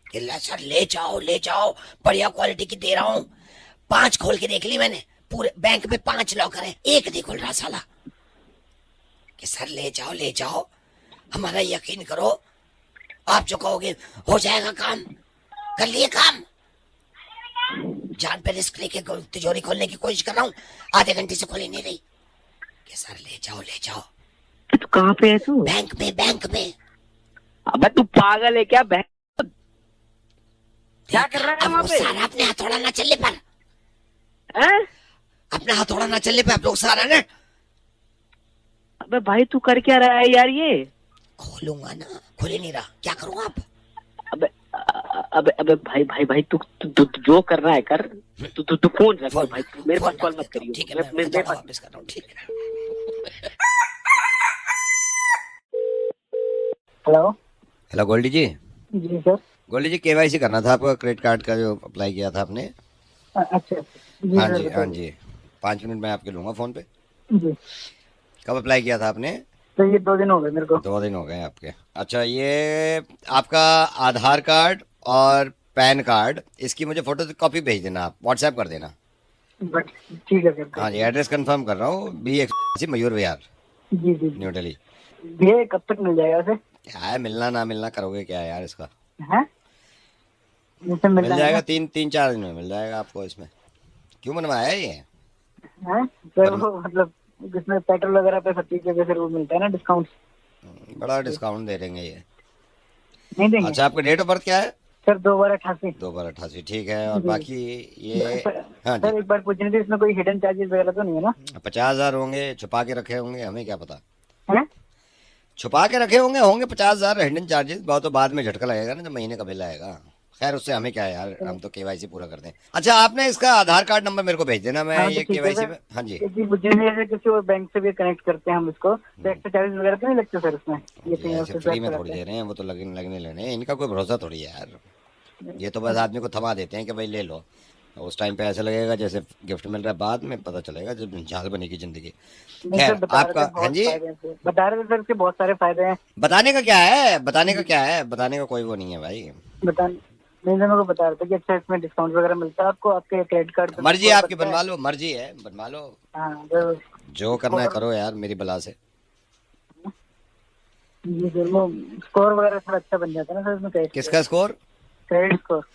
कि सर ले जाओ, बढ़िया क्वालिटी की दे रहा हूँ। 5 खोल के देख ली मैंने, पूरे बैंक में 5 लॉकर है, एक नहीं खुल रहा साला। कि सर ले जाओ, हमारा यकीन करो, आप जो कहोगे हो जाएगा काम। कर लिए काम, जान पे रिस्क लेके तिजोरी खोलने की कोशिश कर रहा हूँ, आधे घंटे से खोली नहीं रही। कि सर ले जाओ। तू कहाँ पे है तू? बैंक में। अबे तू पागल है क्या? क्या कर रहा है अब वहाँ वो पे? सारा अपने हथौड़ा ना चलने पर, हैं? अपना हथौड़ा ना चलने पे आप लोग सारा ना। अबे भाई तू कर क्या रहा है यार ये? खोलूंगा ना, खोल ही नहीं रहा, क्या करूँ आप? अबे अबे भाई तू जो कर रहा है कर। तू फोन रख भाई, मेरे पास कॉल मत करियो। ठीक है, मैं मेरे पास वापस कर रहा हूँ। ठीक है। हेलो गोल्डी जी। जी सर। गोल्डी जी, केवाईसी करना था आपका, क्रेडिट कार्ड का जो अप्लाई किया था आपने। अच्छा जी हाँ सर, जी, हाँ जी, 5 मिनट में आपके लूंगा फोन पे। जी। कब अप्लाई किया था आपने? तो ये 2 दिन हो गए मेरे को। 2 दिन हो गए आपके। अच्छा, ये आपका आधार कार्ड और पैन कार्ड, इसकी मुझे फोटो कॉपी भेज देना, आप व्हाट्सएप कर देना। बट ठीक है सर। हाँ जी, एड्रेस कंफर्म कर रहा हूँ, B81 मयूर विहार, जी जी। न्यू दिल्ली। ये कब तक मिल जाएगा सर? क्या है, मिलना ना मिलना करोगे क्या यार इसका? हैं? मुझसे मिल मिल जाएगा, 3-4 दिन में मिल जाएगा आपको। इसमें क्यों बनवाया है ये? हैं? सर वो मतलब जिसमें पेट्रोल वगैरह पे 25 सर वो मिलता है ना डिस्काउंट। बड़ा डिस्काउंट दे देंगे ये। नहीं देंगे? अच्छा, आपका डेट ऑफ बर्थ क्या है? सर 2/88। 2/88, ठीक है। और जी। बाकी ये हाँ सर जी, एक बार पूछनी थी, इसमें कोई हिडन चार्जेस वगैरह तो नहीं है ना? 50,000 होंगे, छुपा के रखे होंगे, हमें क्या पता। हैं? छुपा के रखे होंगे 50,000 हिडन चार्जेस, बहुत तो बाद में झटका लगेगा ना जब महीने का बिल आएगा। खैर उससे हमें क्या है यार, हम तो केवाईसी पूरा करते हैं। अच्छा, आपने इसका आधार कार्ड नंबर मेरे को भेज देना, मैं हाँ, तो ये ठीक है केवाईसी सर। में। हाँ जी, क्योंकि मुझे नहीं ऐसे किसी और बैंक से भी कनेक्ट करते हैं हम इसको, तो एक्स्ट्रा चार्जेस वगैरह तो नहीं लगते सर इसमें? ये कहीं और ऐसे से फ्री में swap थोड़ी कराते दे रहे हैं, वो तो लगने लेने हैं। इनका कोई भरोसा थोड़ी है यार, ये तो बस आदमी को थमा देते हैं कि भाई ले लो। उस टाइम पे ऐसा लगेगा जैसे गिफ्ट मिल रहा है, बाद में पता चलेगा जब झाल बनेगी जिंदगी। नहीं सर, खैर बता रहे आपका, थे बहुत हाँ जी, फायदे हैं सर। बता रहे थे सर इसके बहुत सारे फायदे हैं। बताने का क्या है, बताने का कोई वो नहीं है भाई। बता नहीं सर, मेरे को बता रहे थे कि अच्छा इसमें डिस्काउंट वगैरह मिलता है आपको, आपके क्रेडिट कार्ड पे मर्जी है score आपकी, बनता है। बनवा लो, मर्जी है, बनवा लो, हाँ तो जो करना है करो यार, मेरी बला से। जी सर, वो स्कोर वगैरह थोड़ा अच्छा बन जाता है ना सर इसमें किसका स्कोर? Credit score.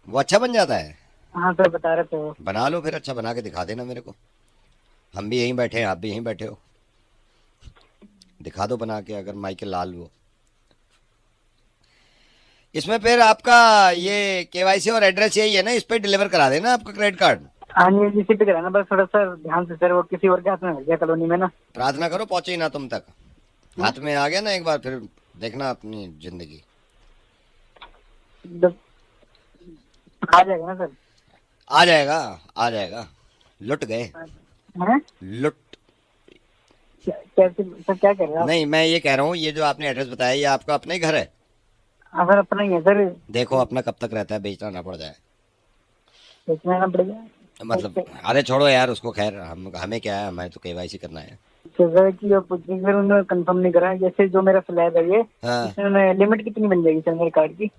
वो अच्छा बन जाता है? हाँ सर बता रहे थे वो। बना लो फिर, अच्छा बना के दिखा देना मेरे को। हम भी यहीं बैठे हैं, आप भी यहीं बैठे हो, दिखा दो बना के, अगर माइकल लाल हो। इसमें फिर आपका ये केवाईसी और एड्रेस यही है ना, इस पे डिलीवर करा देना आपका क्रेडिट कार्ड। हाँ जी, इसी पे कराना, बस थोड़ा सा ध्यान से सर, वो किसी और के हाथ में लग गया कॉलोनी में ना। प्रार्थना करो पहुंचे ही ना तुम तक, हाथ में आ गया ना एक बार, फिर देखना अपनी जिंदगी। जब आ जाएगा ना सर? आ जाएगा। लुट गए, हैं? लुट। कैसे सर, क्या कर रहे हैं आप? नहीं, मैं ये कह रहा हूँ, ये जो आपने एड्रेस बताया, ये आपका अपना ही घर है? हाँ सर, अपना ही है सर। देखो अपना कब तक रहता है, बेचना ना पड़ जाए। बेचना ना पड़ेगा मतलब अरे छोड़ो यार उसको, खैर हमें क्या है, हमें तो केवाईसी करना है। तो सर की और पूछ रही, सर उन्होंने कंफर्म नहीं करा। जैसे जो मेरा स्लैब है ये, हाँ, इसमें लिमिट कितनी बन जाएगी सर मेरे कार्ड की?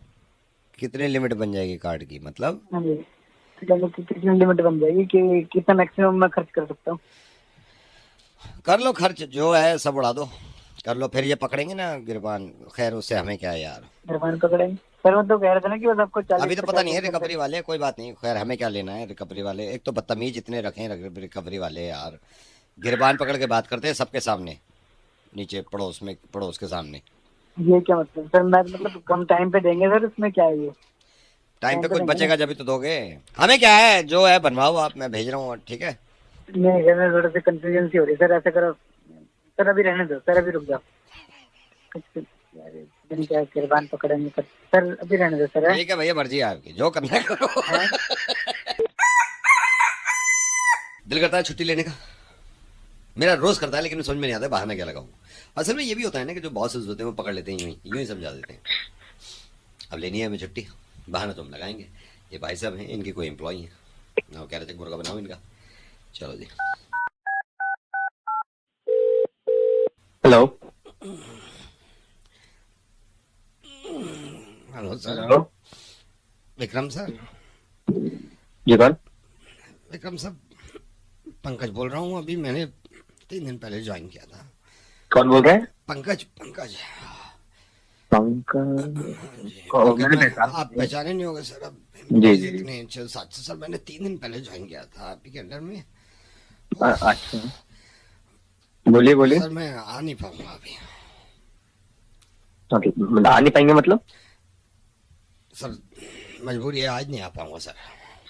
कितनी लिमिट बन जाएगी कार्ड की मतलब? हाँ जी, कितनी लिमिट बन जाएगी कि कितना मैक्सिमम मैं खर्च कर सकता हूँ? कर लो खर्च, जो है सब उड़ा दो, कर लो। फिर ये पकड़ेंगे ना गिरबान, खैर उससे हमें क्या है यार। मेहरबान पकड़ेंगे सर, वो तो कह रहे थे ना कि बस आपको 40 अभी तो पता नहीं है रिकवरी वाले, कोई बात नहीं, खैर हमें क्या लेना है रिकवरी वाले। एक तो बदतमीज इतने रखे हैं रिकवरी वाले यार, गिरबान पकड़ के बात करते हैं सबके सामने, नीचे पड़ोस के सामने। ये क्या मतलब सर? मैं मतलब कम टाइम पे देंगे सर, इसमें क्या है ये? टाइम पे कुछ बचेगा जब ही तो दोगे, हमें क्या है, जो है बनवाओ आप, मैं भेज रहा हूँ, ठीक है। नहीं सर, मैं थोड़ा सा कंफ्यूजन सी हो रही है सर, ऐसा करो सर, अभी रहने दो सर, अभी रुक जाओ। क्या गिरबान पकड़ेंगे सर, अभी रहने दो सर। ठीक है भैया, मर्जी है आपकी, जो करना है करो। दिल करता है छुट्टी लेने का, मेरा रोज करता है, लेकिन समझ में नहीं आता बहाना क्या लगाऊं। असल में ये भी होता है ना कि जो बॉसेस होते हैं वो पकड़ लेते हैं, यूं ही समझा देते हैं। अब लेनी है हमें छुट्टी, बहाना तो हम लगाएंगे। ये भाई साहब हैं, इनके कोई एम्प्लॉई हैं, वो कह रहे थे मुर्गा बनाओ इनका। चलो जी, hello hello sir. Hello Vikram sir. जी कौन? विक्रम सर, पंकज बोल रहा हूँ। अभी मैंने 3 दिन पहले ज्वाइन किया था। कौन बोल रहे हैं? पंकज पंकज पंकज पंकज मैंने मैं- पहचाना आप पहचाने नहीं होंगे सर। अब जी, जी। इतने 6-7 सर, मैंने 3 दिन पहले ज्वाइन किया था आप ही के अंडर में। अच्छा बोलिए बोलिए। सर मैं आ नहीं पाऊंगा अभी। मतलब आ नहीं पाएंगे मतलब? सर मजबूरी है, आज नहीं आ पाऊंगा सर।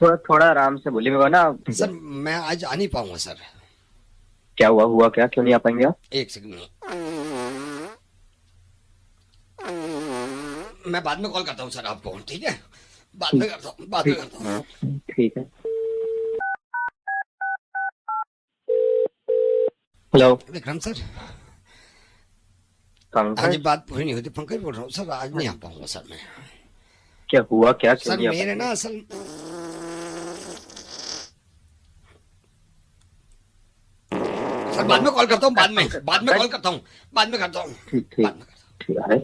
थोड़ा थोड़ा आराम से बोलिए मेरे को ना। सर मैं आज आ नहीं पाऊंगा सर। क्या हुआ क्या? क्यों नहीं आ पाएंगे आप? 1 सेकंड, मैं बाद में कॉल करता हूँ सर आपको, ठीक है? बाद में करता हूँ, बाद में करता हूँ। ठीक है। हेलो विक्रम सर, आज पंकज, बात पूरी नहीं होती। पंकज बोल रहा हूँ सर, आज नहीं आ पाऊंगा सर मैं। क्या हुआ क्या? क्यों सर नहीं आ मेरे पाएंगे? ना असल सर, बाद में कॉल करता हूँ, बाद में कॉल करता हूँ, बाद में करता हूँ, ठीक ठीक बाद में करता हूँ। ठीक है।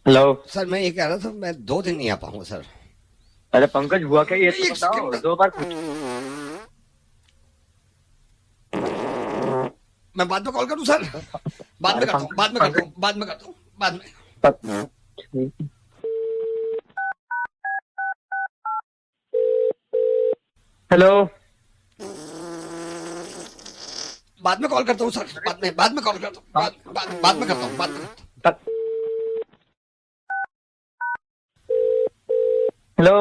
हेलो सर मैं ये कह रहा था, मैं 2 दिन नहीं आ पाऊंगा सर। अरे पंकज हुआ क्या ये तो एक बताओ। सेकंड। 2 बार मैं बाद में कॉल करूँ सर? बाद में करता हूँ, बाद में करता हूँ, बाद में करता हूँ, बाद में। ठीक। हेलो बाद में कॉल करता हूँ सर, बाद में कॉल करता हूँ, बाद में करता हूँ, बाद में करता हूँ। हेलो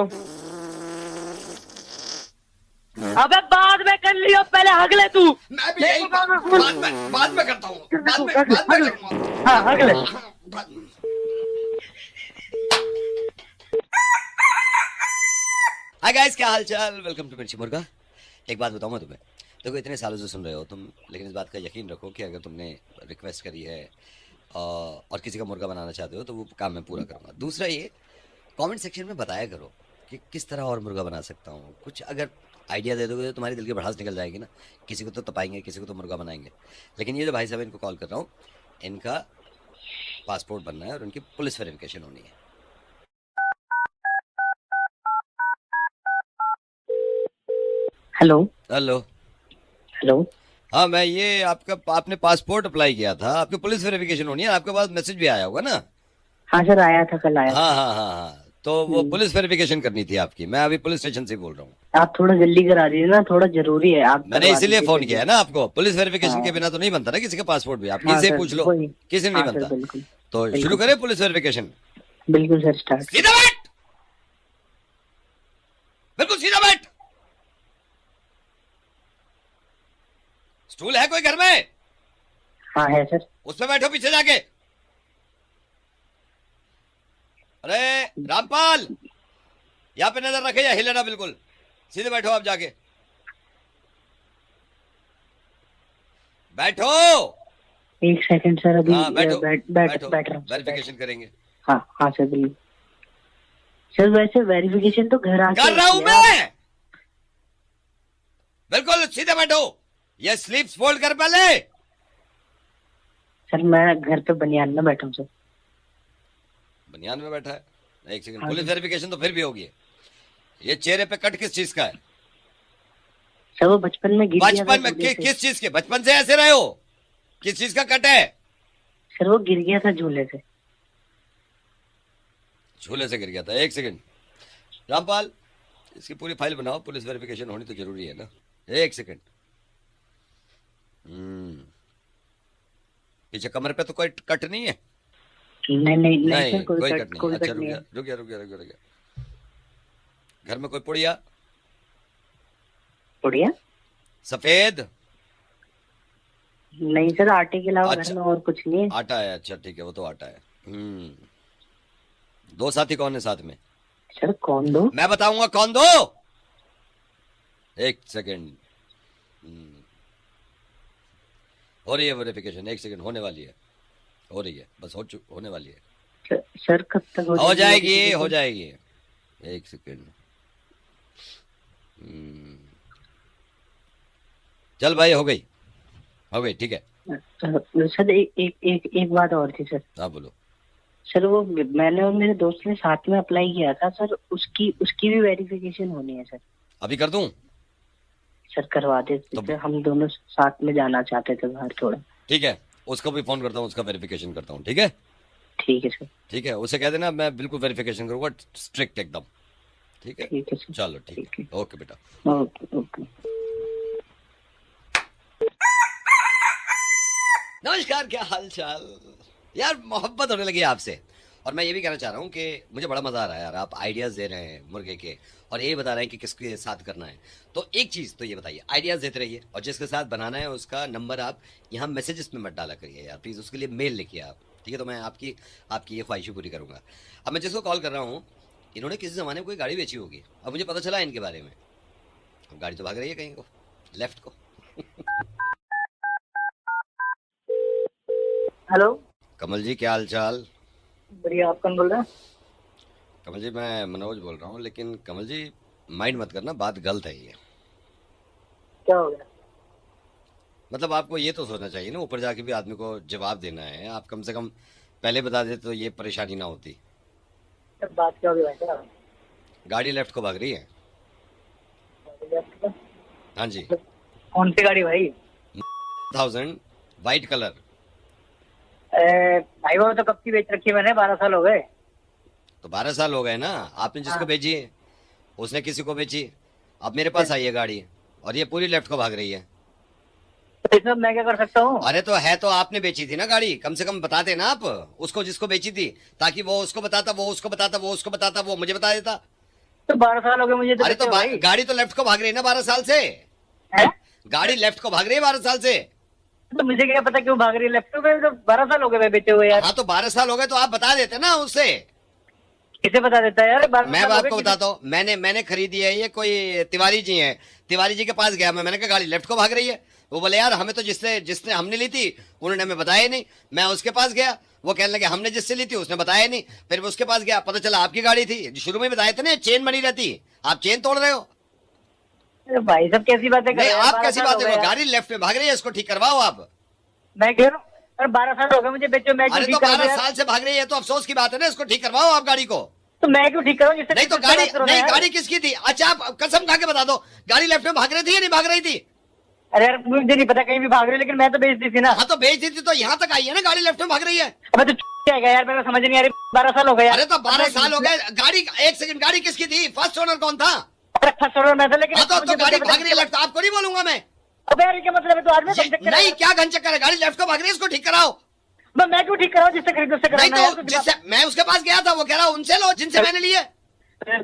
अबे बाद में कर लियो, पहले हग ले तू। मैं भी यही बाद में करता हूँ, बाद में करूँगा। हाँ अगले बाद में। हाय गाइस, क्या हाल चाल? वेलकम टू मिर्ची मुर्गा। एक बात बताऊं मैं तुम्हें, देखो इतने सालों से सुन रहे हो तुम, लेकिन इस बात का यकीन रखो कि अगर तुमने रिक्वेस्ट करी है और किसी का मुर्गा बनाना चाहते हो तो वो काम मैं पूरा करूंगा। दूसरा ये, कमेंट सेक्शन में बताया करो कि किस तरह और मुर्गा बना सकता हूँ। कुछ अगर आइडिया दे दोगे तो तुम्हारी दिल की भड़ास निकल जाएगी ना। किसी को तो तपाएंगे, किसी को तो मुर्गा बनाएंगे। लेकिन ये जो भाई साहब, इनको कॉल कर रहा हूँ, इनका पासपोर्ट बनना है और उनकी पुलिस वेरिफिकेशन होनी है। Hello hello. हेलो। हाँ मैं ये आपने पासपोर्ट अप्लाई किया था, आपकी पुलिस वेरिफिकेशन होनी है। आपके पास मैसेज भी आया होगा ना? हाँ सर, आया था, कल आया था। हाँ, तो वो पुलिस वेरिफिकेशन करनी थी आपकी। मैं अभी पुलिस स्टेशन से बोल रहा हूँ। आप थोड़ा जल्दी करा दीजिए ना, थोड़ा जरूरी है। आप मैंने करवा इसीलिए दीजिए फोन जल्दी। किया है ना आपको। पुलिस वेरिफिकेशन हाँ। के बिना तो नहीं बनता ना किसी का पासपोर्ट भी। आप हाँ किसी से सर, पूछ लो, वही। किसी से हाँ नहीं सर, बनता। बिल्कुल तो बिल्कुल। शुरू करें पुलिस वेरिफिकेशन। बिल्कुल सर, स्टार्ट। सीधा बैठ, बिल्कुल सीधा बैठ। स्टूल है कोई घर में? हाँ है सर। उस पे बैठो पीछे जाके। अरे रामपाल, यहाँ पे नजर रखे या हिले ना बिल्कुल। सीधे बैठो आप जाके, बैठो। 1 सेकंड सर, अभी हाँ बैठो, बैठ रहा हूँ। वेरिफिकेशन करेंगे। हाँ हाँ सर, बिल्कुल। सर वैसे वेरिफिकेशन तो घर आके कर रहा हूं होती है। मैं। बिल्कुल सीधे बैठो। ये स्लीव्स फोल्ड कर पहले। सर मैं घर पे बनियान में बैठा हूँ सर। बनियान में बैठा है? एक सेकंड, हाँ पुलिस जी। वेरिफिकेशन तो फिर भी होगी। ये चेहरे पे कट किस चीज का है? सर वो बचपन में गिर गया था बचपन में झूले से। किस चीज के? बचपन से ऐसे रहे हो? किस चीज का कट है? सर वो गिर गया था झूले से। झूले से गिर गया था। एक सेकंड रामपाल, इसकी पूरी फाइल बनाओ। पुलिस वेरिफिकेशन होनी तो जरूरी है ना। एक सेकंड। पीछे कमर पे तो कोई कट नहीं है? नहीं सर, कोई कट कट नहीं। कोई अच्छा कट नहीं है। रुक गया। घर में कोई पुड़िया बढ़िया। सफेद? नहीं सर, आटे के अलावा अच्छा। घर में और कुछ नहीं है। आटा है? अच्छा ठीक है, वो तो आटा है। 2 साथी कौन है साथ में? सर कौन दो? मैं बताऊंगा कौन दो। एक सेकंड। हो रही है वेरिफिकेशन। एक सेकंड, होने वाली है, हो रही है, बस होने वाली है। सर कब तक हो जाएगी। एक सेकेंड। चल भाई, हो गई ठीक है। सर एक बात और थी सर। हाँ बोलो। सर वो मैंने और मेरे दोस्त ने साथ में अप्लाई किया था सर, उसकी भी वेरिफिकेशन होनी है सर। अभी कर दूं? सर करवा देते थे, हम दोनों साथ में जाना चाहते थे बाहर थोड़ा। ठीक है, उसको भी फोन करता हूँ, उसका वेरिफिकेशन करता हूँ। ठीक है ठीक है सर। ठीक है, उसे कह देना मैं बिल्कुल वेरिफिकेशन करूंगा, स्ट्रिक्ट एकदम। ठीक है ठीक है सर। चलो ठीक है, ओके बेटा। Okay okay. नमस्कार, क्या हाल चाल यार, मोहब्बत होने लगी आपसे। और मैं ये भी कहना चाह रहा हूँ कि मुझे बड़ा मजा आ रहा है यार, आप आइडियाज दे रहे हैं मुर्गे के, और ये बता रहे हैं कि किसके साथ करना है। तो एक चीज तो ये बताइए, आइडियाज देते रहिए, और जिसके साथ बनाना है उसका नंबर आप यहाँ मैसेजेस में मत डाला करिए यार प्लीज, उसके लिए मेल लिखिए आप। ठीक है, तो मैं आपकी ये ख्वाहिश पूरी करूंगा। अब मैं जिसको कॉल कर रहा हूँ, इन्होंने किसी जमाने में कोई गाड़ी बेची होगी, अब मुझे पता चला इनके बारे में। अब गाड़ी तो भाग रही है कहीं को, लेफ्ट को। हेलो। कमल जी, क्या हाल चाल? बढ़िया, आप कौन बोल रहे हैं? कमल जी, मैं मनोज बोल रहा हूँ, लेकिन कमल जी माइंड मत करना, बात गलत है ये। क्या हो गया? मतलब आपको ये तो सोचना चाहिए ना, ऊपर जाके भी आदमी को जवाब देना है। आप कम से कम पहले बता देते तो ये परेशानी ना होती। बात क्या होगी भाई साहब? गाड़ी लेफ्ट को भाग रही है। हाँ जी। कौन सी गाड़ी भाई? 1000 वाइट कलर। भाई वो तो कब की बेच रखी है मैंने, 12 साल हो गए। तो 12 साल हो गए ना, आपने जिसको बेची उसने किसी को बेची, अब मेरे पास आई है गाड़ी, और ये पूरी लेफ्ट को भाग रही है। तो इसमें मैं क्या कर सकता हूँ? अरे तो है तो आपने बेची थी ना गाड़ी, कम से कम बताते ना आप उसको जिसको बेची थी, ताकि वो उसको बताता, वो उसको बताता, वो उसको बताता, वो मुझे बता देता। तो 12 साल हो गए मुझे। अरे तो गाड़ी तो लेफ्ट को भाग रही है ना 12 साल से। है? गाड़ी लेफ्ट को भाग रही है 12 साल से। तो मुझे क्या पता क्यों भाग रही है लेफ्ट में? तो 12 साल हो गए भाई बेचे हुए यार। हाँ तो 12 साल हो गए तो आप बता देते ना उससे। किसे बता देता है यार? 12 मैं साल हो आपको गए, बताता हूँ, मैंने खरीदी है ये, कोई तिवारी जी हैं, तिवारी जी के पास गया मैंने कहा गाड़ी लेफ्ट को भाग रही है। वो बोले यार हमें तो जिसने हमने ली थी उन्होंने हमें बताया ही नहीं। मैं उसके पास गया, वो कहने लगे हमने जिससे ली थी उसने बताया नहीं। फिर मैं उसके पास गया, पता चला आपकी गाड़ी थी, शुरू में बताए थे ना चेन बनी रहती, आप चेन तोड़ रहे हो। अरे भाई सब कैसी बातें कर रहे हैं? आप 12 कैसी साल बात हो है, गए यार। गाड़ी लेफ्ट में भाग रही है, इसको ठीक करवाओ आप। मैं कह रहा हूँ अरे 12 साल हो गए मुझे बेचे, मैं क्यों अरे ठीक तो करूं 12 यार? साल से भाग रही है तो अफसोस की बात है ना, इसको ठीक करवाओ आप गाड़ी को। तो मैं क्यों ठीक करूँ? जिससे नहीं तो जिससे गाड़ी बात करो ना नहीं, यार। गाड़ी किसकी थी? अच्छा आप कसम खा के बता दो, गाड़ी लेफ्ट में भाग रही थी या नहीं भाग रही थी? अरे यार मुझे नहीं पता कहीं भी भाग रही है, लेकिन मैं तो बेच दी थी ना। हाँ तो बेच दी थी तो यहाँ तक आई है ना, गाड़ी लेफ्ट में भाग रही है। अबे तो क्या गया यार, मेरे को समझ नहीं आ रही। 12 साल हो गए यार। अरे तो 12 साल हो गए, गाड़ी एक सेकंड, गाड़ी किसकी थी? फर्स्ट ओनर कौन था? अरे फर्स्ट ऑर्डर में था, लेकिन हाँ तो मुझे गाड़ी पता भाग रही है लेफ्ट, आपको नहीं बोलूंगा मैं। अबे यार ये क्या मतलब है? तो आदमी नहीं क्या घन चक्कर है, गाड़ी लेफ्ट को भाग रही है, इसको ठीक कराओ। मैं क्यों ठीक कराऊं? जिससे खरीदो उससे नहीं कराना यार। तो जिससे मैं उसके पास गया था वो कह रहा उनसे लो जिनसे मैंने लिए।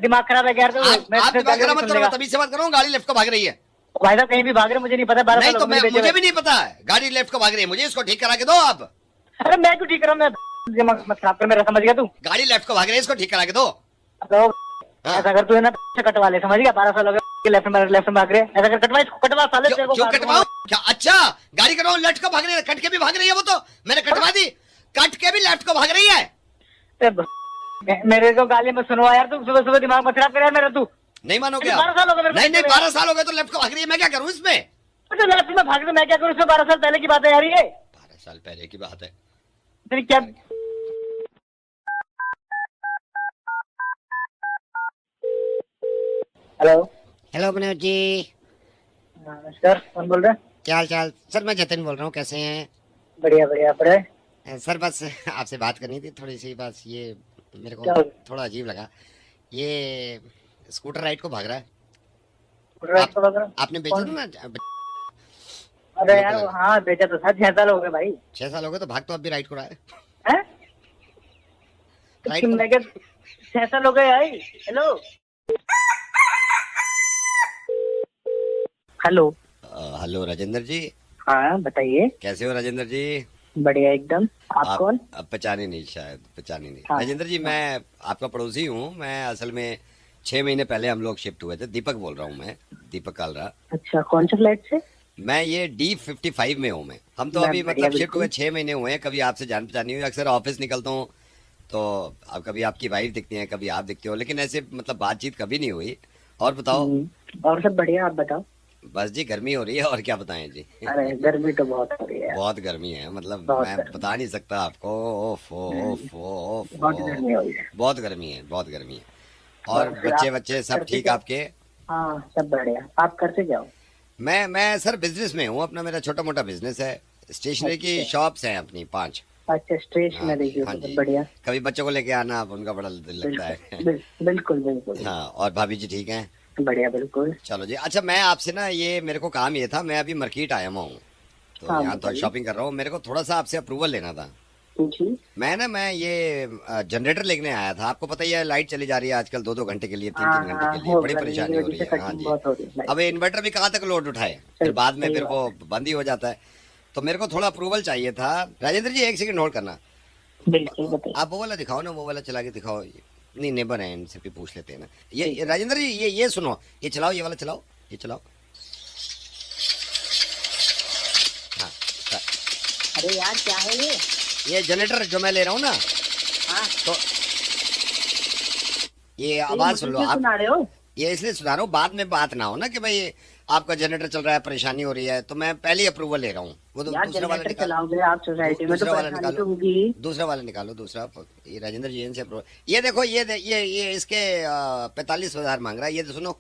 दिमाग खराब है यार। तो आप दिमाग खराब मत करो, तभी से बात करो, गाड़ी लेफ्ट को भाग रही है। भाई साहब कहीं भी भाग रहे मुझे नहीं पता। 12 नहीं साल तो हो गए मुझे मुझे बेचे भी नहीं पता है, गाड़ी लेफ्ट को भाग रही है, मुझे इसको ठीक करा के दो आप। हुए। अरे मैं क्यों ठीक कराऊं? मैं दिमाग मत खराब कर मेरा, समझ गया तू? गाड़ी लेफ्ट को भाग रही है, इसको ठीक करा के दो। तो हाँ। ऐसा कर तू है ना, कटवा ले, समझ गया? 12 साल हो गए लेफ्ट में भाग रहे हैं। ऐसा कर कटवा, इसको कटवा साले तेरे को क्यों काट कटवाऊं? क्या अच्छा गाड़ी कटवाऊं? लेफ्ट को भाग रही है, कट के भी भाग रही है वो, तो मैंने कटवा दी, कट के भी लेफ्ट को भाग रही है। दूंगा। मेरे को गाली मत सुनवा यार, तू सुबह सुबह दिमाग मत खराब कर यार मेरा। तू नहीं मानोगे 12 साल हो गए मेरे को। नहीं 12 साल हो गए तो लेफ्ट को भाग रही है, मैं क्या करूं इसमें? तो लेफ्ट में भाग रहे, मैं क्या करूं इसमें? 12 साल पहले की बात है यार ये। 12 साल पहले की बात है। तेरी क्या? हेलो। हेलो मनोज जी, नमस्कार, कौन बोल रहे हैं? क्या हाल चाल? सर मैं जतिन बोल रहा हूँ, कैसे हैं? बढ़िया बढ़िया। पढ़े? सर बस आपसे बात करनी थी थोड़ी सी, बस ये मेरे क्या को हो गया? थोड़ा अजीब लगा, ये स्कूटर राइड को भाग रहा है। आपने बेचा था ना? अरे यार हाँ बेचा तो था, 6 साल हो गए भाई। 6 साल हो गए तो भाग तो अब भी राइड को रहा है। हैं? राइड मैं क्या 6 साल हो गए भाई? Hello hello. हेलो राजेंद्र जी। हाँ बताइए। कैसे हो राजेंद्र जी? बढ़िया एकदम। आप कौन? अब पहचाने नहीं, शायद पहचाने नहीं। हाँ। राजेंद्र जी मैं आपका पड़ोसी हूँ, मैं असल में 6 महीने पहले हम लोग शिफ्ट हुए थे। दीपक बोल रहा हूँ मैं, दीपक कालरा। अच्छा, कौन सा फ्लैट से? मैं ये D55 में हूँ मैं। हम तो मैं अभी बढ़िया, मतलब शिफ्ट हुए बिल्कुल। 6 महीने हुए हैं, कभी आपसे जान पहचान नहीं हुई। अक्सर ऑफिस निकलता हूँ तो अब कभी आपकी वाइफ दिखती है, कभी आप दिखते हो, लेकिन ऐसे मतलब बातचीत कभी नहीं हुई। और बताओ। और सब बढ़िया, आप बताओ। बस जी गर्मी हो रही है, और क्या बताएं जी। अरे गर्मी तो बहुत हो रही है। बहुत गर्मी है, मतलब बहुत मैं गर्मी। बता नहीं सकता आपको। ओफो ओफो ओफो, बहुत गर्मी हो रही है। बहुत गर्मी है, बहुत गर्मी है। और फिर बच्चे आप बच्चे सब करते ठीक क्या? आपके? हाँ सब बढ़िया। आप करते जाओ। मैं सर बिजनेस में हूँ, अपना मेरा छोटा मोटा बिजनेस है। स्टेशनरी की अच्छा। शॉप्स हैं अपनी 5। अच्छा स्टेशनरी की, हाँ बहुत जी। बढ़िया। कभी बच्चों को लेके आना, आप उनका बड़ा दिल लगता है। बिल्कुल बिल्कुल। हाँ, और भाभी जी ठीक हैं? बढ़िया बिल्कुल। चलो जी। अच्छा, मैं आपसे ना, ये मेरे को काम ये था, मैं अभी मार्केट आया हुआ हूँ, तो हाँ, यहाँ तो बताइए। शॉपिंग कर रहा हूँ। मेरे को थोड़ा सा आपसे अप्रूवल लेना था। जी। मैं ये जनरेटर लेने आया था। आपको पता ही है, लाइट चली जा रही है आजकल 2-2 घंटे के लिए, 3-3 घंटे के लिए, बड़ी परेशानी हो रही है। हाँ जी। बहुत हो रही है। अब इन्वर्टर भी कहाँ तक लोड उठाए, फिर बाद में सही फिर वो बंद ही हो जाता है। तो मेरे को थोड़ा अप्रूवल चाहिए था। राजेंद्र जी, एक सेकंड होल्ड करना। बिल्कुल बताइए। आप वो वाला दिखाओ ना, वो वाला चला के दिखाओ। नहीं, नेबर है, इनसे भी पूछ लेते हैं ना। ये राजेंद्र जी, ये सुनो, ये चलाओ, ये वाला चलाओ, ये चलाओ। हाँ, अरे यार क्या है ये जनरेटर जो मैं ले रहा हूँ ना, हाँ तो ये आवाज सुन लो मुझे आप। सुना रहे हो? ये इसलिए सुना रहा हूँ, बाद में बात ना हो ना कि भाई आपका जनरेटर चल रहा है, परेशानी हो रही है, तो मैं पहले ही अप्रूवल ले रहा हूँ। वो तो यार दूसरा वाला जनरेटर निकालो, चलाओगे आप सोसाइटी में तो दूसरा वाला परेशानी निकालो, तो होगी। दूसरा वाला निकालो, दूसरा। ये राजेंद्र जी इनसे अप्रूवल। ये देखो, ये इसके 45,000 मांग रहा है, ये तो सुनो।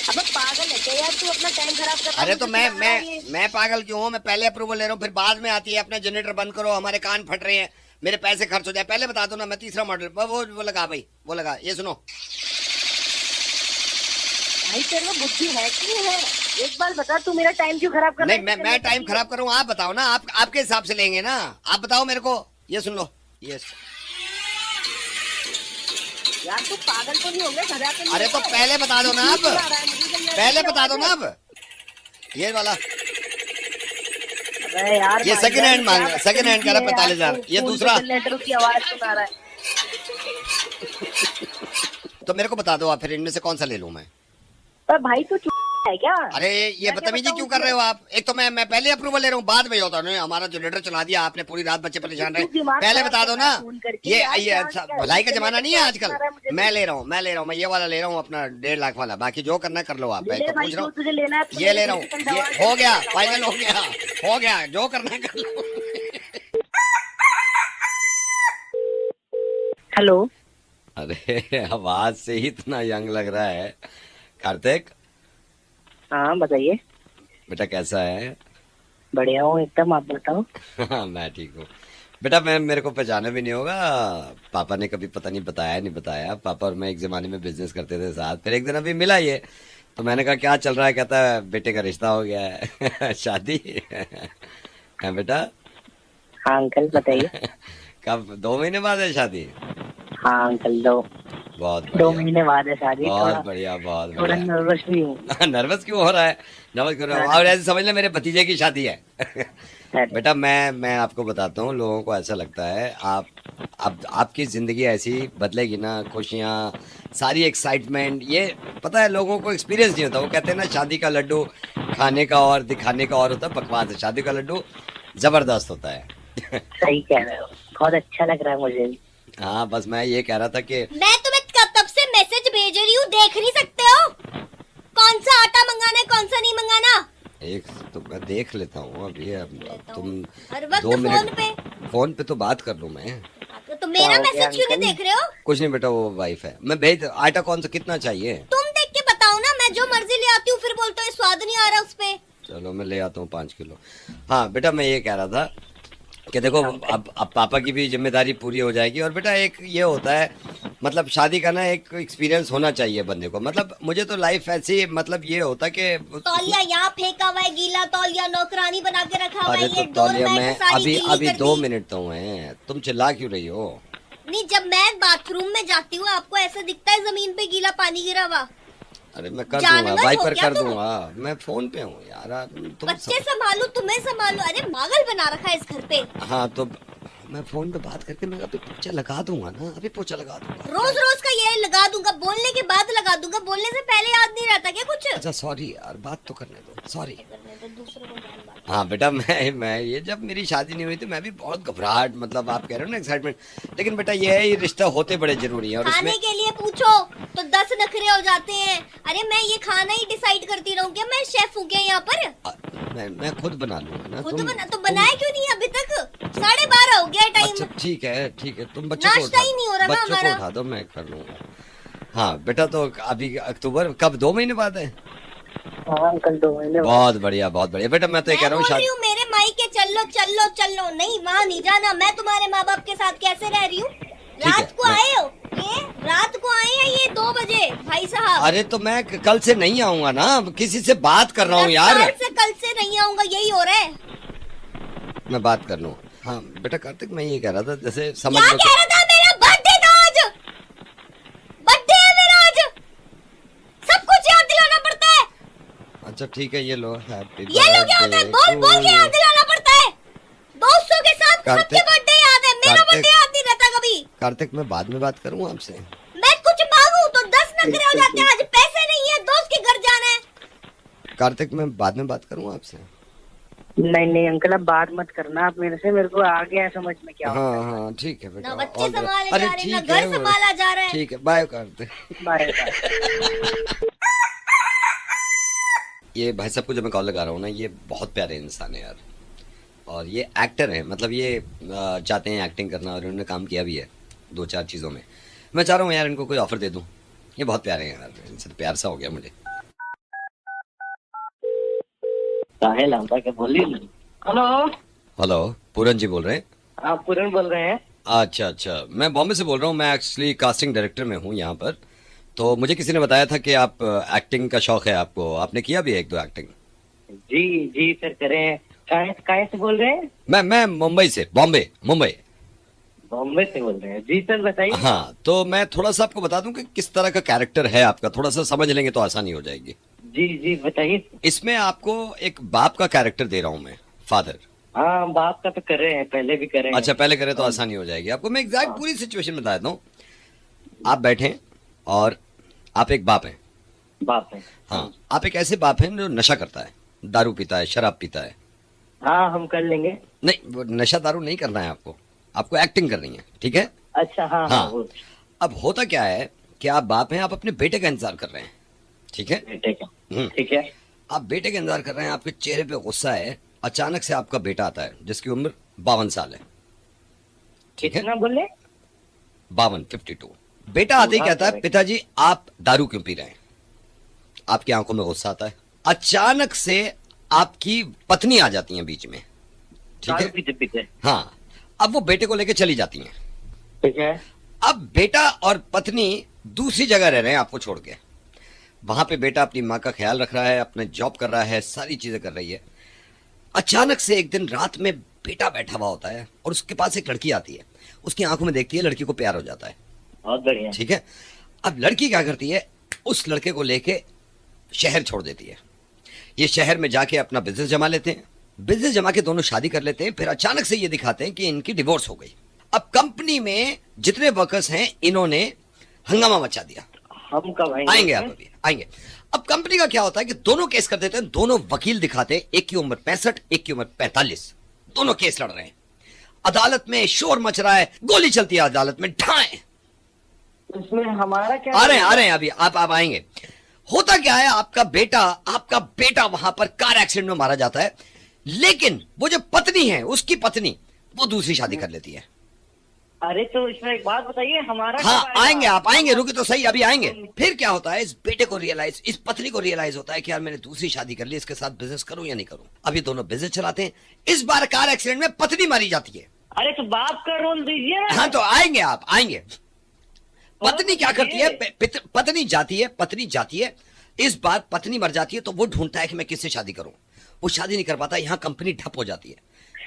अबे पागल है क्या यार तू, अपना टाइम खराब कर रहा है। अरे तो मुझे मैं सुना रहा है ये। मैं पागल क्यों हूँ? मैं पहले अप्रूवल ले रहा हूँ, फिर बाद में आती है अपना जनरेटर बंद करो, हमारे कान फट रहे हैं, मेरे पैसे खर्च हो जाए। पहले बता दो ना, मैं तीसरा मॉडल वो लगा भाई, वो लगा। ये सुनो। भाई तेरे में बुद्धि है कि नहीं है? एक बार बता, तू मेरा टाइम क्यों खराब कर रहा नहीं, है? मैं टाइम खराब करूँ? आप बताओ ना, आपके हिसाब से लेंगे ना, आप बताओ मेरे को। ये सुन लो, ये। यार तू पागल तो नहीं हो गया? घबरा तो नहीं अरे तो हो गया? पहले बता दो ना, क्यों सुना रहा है? मुझे जनरेटर पहले की बता दो आवाज ना है। अब। ये वाला, अरे यार ये भाई सेकंड हैंड जान, मांग क्या रहा है, सेकंड हैंड कह रहा है यार, 45,000। ये फोन पे दूसरा। जनरेटर की आवाज सुना रहा है। तो मेरे को बता दो आप, फिर इनमें से कौन सा ले लूं मैं? पर भाई तू चुप है क्या? अरे ये मैं क्या बदतमीजी बताऊं क्यों कर रहे हो आप? एक तो मैं पहले अप्रूवल ले रहा हूँ, बाद में होता है हमारा जनरेटर चला दिया आपने, पूरी रात बच्चे परेशान रहे। तू दिमाग पहले खराब बता दो कर ना। रहा है फोन करके ये यार, ये क्या अच्छा, क्या भलाई का है? जमाना नहीं है आजकल। सुना रहा है मुझे। मैं ले रहा हूँ, मैं ये वाला ले रहा हूँ अपना 1.5 लाख वाला। बाकी जो करना है कर लो आप, मैं ले तो भाई पूछ रहा जो तुझे लेना है हूँ। ये ले रहा हूँ, ये हो गया, फाइनल हो गया, जो करना है कर लो। हेलो। अरे आवाज से ही इतना यंग लग रहा है। कार्तिक, हाँ बताइए। बेटा कैसा है? बढ़िया हूँ एकदम, आप बताओ। हाँ, मैं ठीक हूँ बेटा। मेरे को पहचाना भी नहीं होगा। पापा ने कभी पता नहीं बताया। पापा और मैं एक जमाने में बिजनेस करते थे साथ। फिर एक दिन अभी मिला ये, तो मैंने कहा क्या चल रहा है? कहता है बेटे का रिश्ता हो गया है। शादी है बेटा? हाँ अंकल बताइए। कब? 2 महीने बाद है शादी? हाँ अंकल दो बहुत 2 बढ़िया, महीने बाद है शादी। बहुत बढ़िया, बहुत थोड़ा बढ़िया। नर्वस भी हूँ। नर्वस क्यों हो रहा है? नर्वस क्यों हो रहा है? और ऐसे समझ ले मेरे भतीजे की शादी है। बेटा मैं आपको बताता हूँ, लोगों को ऐसा लगता है अब आपकी जिंदगी ऐसी बदलेगी ना, खुशियाँ, सारी एक्साइटमेंट, ये पता है लोगों को एक्सपीरियंस नहीं होता। वो कहते हैं ना, शादी का लड्डू खाने का और दिखाने का और होता है, बकवास है। शादी का लड्डू जबरदस्त होता है। सही कह रहे हो, बहुत अच्छा लग रहा है मुझे भी। हाँ, बस मैं ये कह रहा था कि मैं तुम्हें तब से मैसेज भेज रही हूँ, देख नहीं सकते हो? कौन सा आटा मंगाना है, कौन सा नहीं मंगाना? एक तो मैं देख लेता हूँ अभी। अब तुम हर वक्त 2 फोन मिनट फोन पे तो बात कर लूँ मैं। तो मेरा क्या हो गया मैसेज क्यों नहीं अंकल? देख रहे हो? कुछ नहीं बेटा, वो वाइफ है। मैं भेज, आटा कौन सा कितना चाहिए? तुम देख के बताओ ना, मैं जो मर्जी ले आती हूँ फिर बोलते हो स्वाद नहीं आ रहा उस पे। चलो मैं ले आता हूँ 5 किलो। हाँ बेटा, मैं ये कह रहा था कि देखो, अब पापा की भी जिम्मेदारी पूरी हो जाएगी। और बेटा एक ये होता है, मतलब शादी का ना एक एक्सपीरियंस होना चाहिए बंदे को। मतलब मुझे तो लाइफ ऐसी, मतलब ये होता कि तौलिया यहाँ फेंका हुआ है, गीला तौलिया नौकरानी बना के रखा हुआ अरे है, तो ये तौलिया डोरमैट में सारी अभी गीली कर 2 दी। मिनट तो हुए हैं, तुम चिल्ला क्यों रही हो? नहीं, जब मैं बाथरूम में जाती हूँ आपको ऐसा दिखता है जमीन पे गीला पानी गिरा हुआ? अरे मैं कर जानवर दूंगा, हो वाइपर क्या कर तुम? दूंगा। मैं फोन पे हूँ यार, तुम बच्चे संभालो, तुम्हें संभालो। अरे पागल बना रखा है इस घर पे। हाँ तो मैं फोन पे बात करके मैं अभी पोछा लगा दूंगा ना, अभी पोछा लगा दूंगा। रोज रोज का ये लगा दूंगा, बोलने के बाद लगा दूंगा, बोलने से पहले याद नहीं रहता। था क्या कुछ? अच्छा सॉरी यार, बात तो करने दो, सॉरी। करने तो दूसरों को जान बात। हाँ बेटा, मैं ये जब मेरी शादी नहीं हुई थी मैं भी बहुत घबराहट, मतलब आप कह रहे हो ना एक्साइटमेंट, लेकिन बेटा ये है, ये रिश्ता होते बड़े जरूरी है। और खाने इसमें के लिए पूछो तो 10 नखरे हो जाते हैं। अरे मैं ये खाना ही डिसाइड करती रहूं क्या? मैं शेफ हूँ क्या यहाँ पर? मैं खुद बना लूंगा ना। खुद बना तो बनाया क्यों नहीं अभी तक? 12:30 हो गया टाइम। अच्छा ठीक है, तुम बच्चों को नाश्ता ही नहीं हो रहा ना बच्चों को हमारा। उठा दो, मैं कर लूंगा। हाँ बेटा, तो अभी अक्टूबर कब, 2 महीने बाद है? हाँ अंकल 2 महीने बाद। बहुत बढ़िया बेटा, मैं तो ये कह रहा हूँ बोल रही हूँ मेरे मायके चलो नहीं, वहाँ नहीं जाना। मैं तुम्हारे माँ बाप के साथ कैसे रह रही हूँ? है, रात को मैं- आए हो ये? रात को आए हैं ये 2 बजे भाई साहब। अरे तो मैं कल से नहीं आऊंगा ना, किसी से बात कर रहा हूँ 10 यार। साल से कल से नहीं आऊंगा, यही हो रहा है। मैं बात कर लूँ। हाँ बेटा कार्तिक, मैं ये कह रहा था, जैसे समझ क्या लो कह रहा था? मेरा बर्थडे था आज, बर्थडे है मेरा आज, सब कुछ याद दिलाना पड़ता है। अच्छा ठीक है, ये लो हैप्पी ये लोग क्या होता है? बोल के याद दिलाना पड़ता है। दोस्तों के साथ कार्तिक- सबके बर्थडे याद है, मेरा कार्तिक- बर्थडे याद नहीं रहता कभी। कार्तिक, मैं बाद में बात करूँ आपसे। मैं कुछ मांगू तो 10 नखरे हो जाते हैं। आज पैसे नहीं है, दोस्त के घर जाना है। कार्तिक, मैं बाद में बात करूँ आपसे। नहीं अंकल, अब बात मत करना आप मेरे से, मेरे को आ गया है समझ में क्या होता है। हाँ ठीक है बेटा। ना बच्चे all the- संभाले अरे जा रहे हैं, ना ठीक घर है, संभाला जा रहा है। ठीक है, बाय कार्तिक। बाय। ये भाई साहब को जब मैं कॉल लगा रहा हूँ ना, ये बहुत प्यारे इंसान है यार, और ये एक्टर है, मतलब ये चाहते हैं एक्टिंग करना, और इन्होंने काम किया भी है 2-4 चीज़ों में। मैं चाह रहा हूँ यार इनको कोई ऑफर दे दूँ, ये बहुत प्यारे हैं यार, इनसे तो प्यार सा हो गया मुझे। काहे लंबा क्या बोल रही? हेलो, हेलो, पूरन जी बोल रहे हैं? आप पूरन बोल रहे हैं? अच्छा, मैं बॉम्बे से बोल रहा हूँ। मैं एक्चुअली कास्टिंग डायरेक्टर में हूँ यहाँ पर। तो मुझे किसी ने बताया था कि आप एक्टिंग का शौक है आपको, आपने किया भी है 1-2 एक्टिंग। जी सर, करें। काहे से बोल रहे हैं? मैं मुंबई से, मुंबई। बॉम्बे से बोल रहे हैं? जी सर, बताइए। हाँ, तो मैं थोड़ा सा आपको बता दूं कि किस तरह का कैरेक्टर है आपका, थोड़ा सा समझ लेंगे तो आसानी हो जाएगी। जी बताइए। इसमें आपको एक बाप का कैरेक्टर दे रहा हूँ मैं, फादर। हाँ, बाप का तो कर रहे हैं, पहले भी कर रहे हैं। अच्छा, पहले करें तो आसानी हो जाएगी आपको। मैं एग्जैक्ट पूरी सिचुएशन बता देता हूँ। आप बैठे हैं और आप एक बाप हैं। बाप है। हाँ, आप एक ऐसे बाप हैं जो नशा करता है, दारू पीता है, शराब पीता है। हाँ, हम कर लेंगे। नहीं, वो नशा दारू नहीं करना है आपको एक्टिंग करनी है, ठीक है? अच्छा, हाँ। हाँ। अब होता क्या है कि आप बाप हैं, आप अपने बेटे का इंतजार कर रहे हैं, ठीक है? बेटे का, हम्म। ठीक है। आप बेटे का इंतजार कर रहे हैं, आपके चेहरे पे गुस्सा है। अचानक से आपका बेटा आता है जिसकी उम्र 52 साल है, ठीक है? कितना बोले? 52 बेटा आते ही कहता है, पिताजी आप दारू क्यों पी रहे हैं? आपकी आंखों में गुस्सा आता है। अचानक से आपकी पत्नी आ जाती है बीच में, ठीक है? पीते। हाँ, अब वो बेटे को लेके चली जाती हैं। ठीक है। अब बेटा और पत्नी दूसरी जगह रह रहे हैं आपको छोड़ के। वहां पे बेटा अपनी माँ का ख्याल रख रहा है, अपने जॉब कर रहा है, सारी चीजें कर रही है। अचानक से एक दिन रात में बेटा बैठा हुआ होता है और उसके पास एक लड़की आती है। उसकी आंखों में देखती है, लड़की को प्यार हो जाता है, बहुत बढ़िया। ठीक है? अब लड़की क्या करती है, उस लड़के को लेके शहर छोड़ देती है। ये शहर में जाके अपना बिजनेस जमा लेते हैं, बिजनेस जमा के दोनों शादी कर लेते हैं। फिर अचानक से ये दिखाते हैं कि इनकी डिवोर्स हो गई। अब कंपनी में जितने वर्कर्स हैं, इन्होंने हंगामा मचा दिया। हम कब आएंगे आप अभी आएंगे। अब कंपनी का क्या होता है कि दोनों केस कर देते हैं, दोनों वकील दिखाते हैं, एक की उम्र 65, एक की उम्र 45, दोनों केस लड़ रहे हैं। अदालत में शोर मच रहा है, गोली चलती है अदालत में, ढाएं। इसमें हमारा क्या? आ रहे हैं अभी, आप आएंगे। होता क्या है, आपका बेटा वहां पर कार एक्सीडेंट में मारा जाता है, लेकिन वो जो पत्नी है, उसकी पत्नी, वो दूसरी शादी कर लेती है। अरे तो इसमें एक बात बताइए, हमारा हाँ, कब आएगा? आएंगे, आप आएंगे, रुके तो सही, अभी आएंगे। फिर क्या होता है, इस बेटे को रियलाइज, इस पत्नी को रियलाइज होता है कि यार मैंने दूसरी शादी कर ली, इसके साथ बिजनेस करूं या नहीं करूं। अब ये दोनों बिजनेस चलाते हैं। इस बार कार एक्सीडेंट में पत्नी मारी जाती है। अरे तो बाप का रोल दीजिए ना। हाँ, तो आएंगे, आप आएंगे। पत्नी क्या करती है, पत्नी जाती है। इस बार पत्नी मर जाती है, तो वो ढूंढता है कि मैं किससे शादी करूं। वो शादी नहीं कर पाता, यहाँ कंपनी ठप हो जाती है।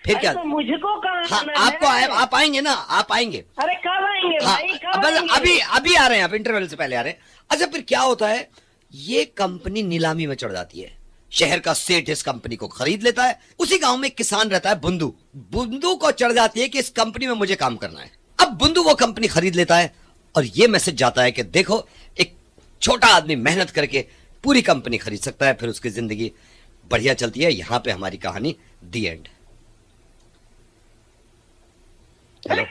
फिर क्या? तो मुझको कहाँ हाँ, आना है? आपको आप आएंगे ना, आप आएंगे। अरे कब आएंगे हाँ, भाई, कब बस आएंगे? अभी आ रहे हैं, आप इंटरवल से पहले आ रहे हैं। अच्छा, फिर क्या होता है, ये कंपनी नीलामी में चढ़ जाती है। शहर का सेठ इस कंपनी को खरीद लेता है। उसी गांव में एक किसान रहता है, बुंदू को चढ़ जाती है कि इस कंपनी में मुझे काम करना है। अब बुंदू वो कंपनी खरीद लेता है और ये मैसेज जाता है कि देखो, एक छोटा आदमी मेहनत करके पूरी कंपनी खरीद सकता है, फिर उसकी जिंदगी बढ़िया चलती है। यहाँ पे हमारी कहानी दी एंड। हेलो,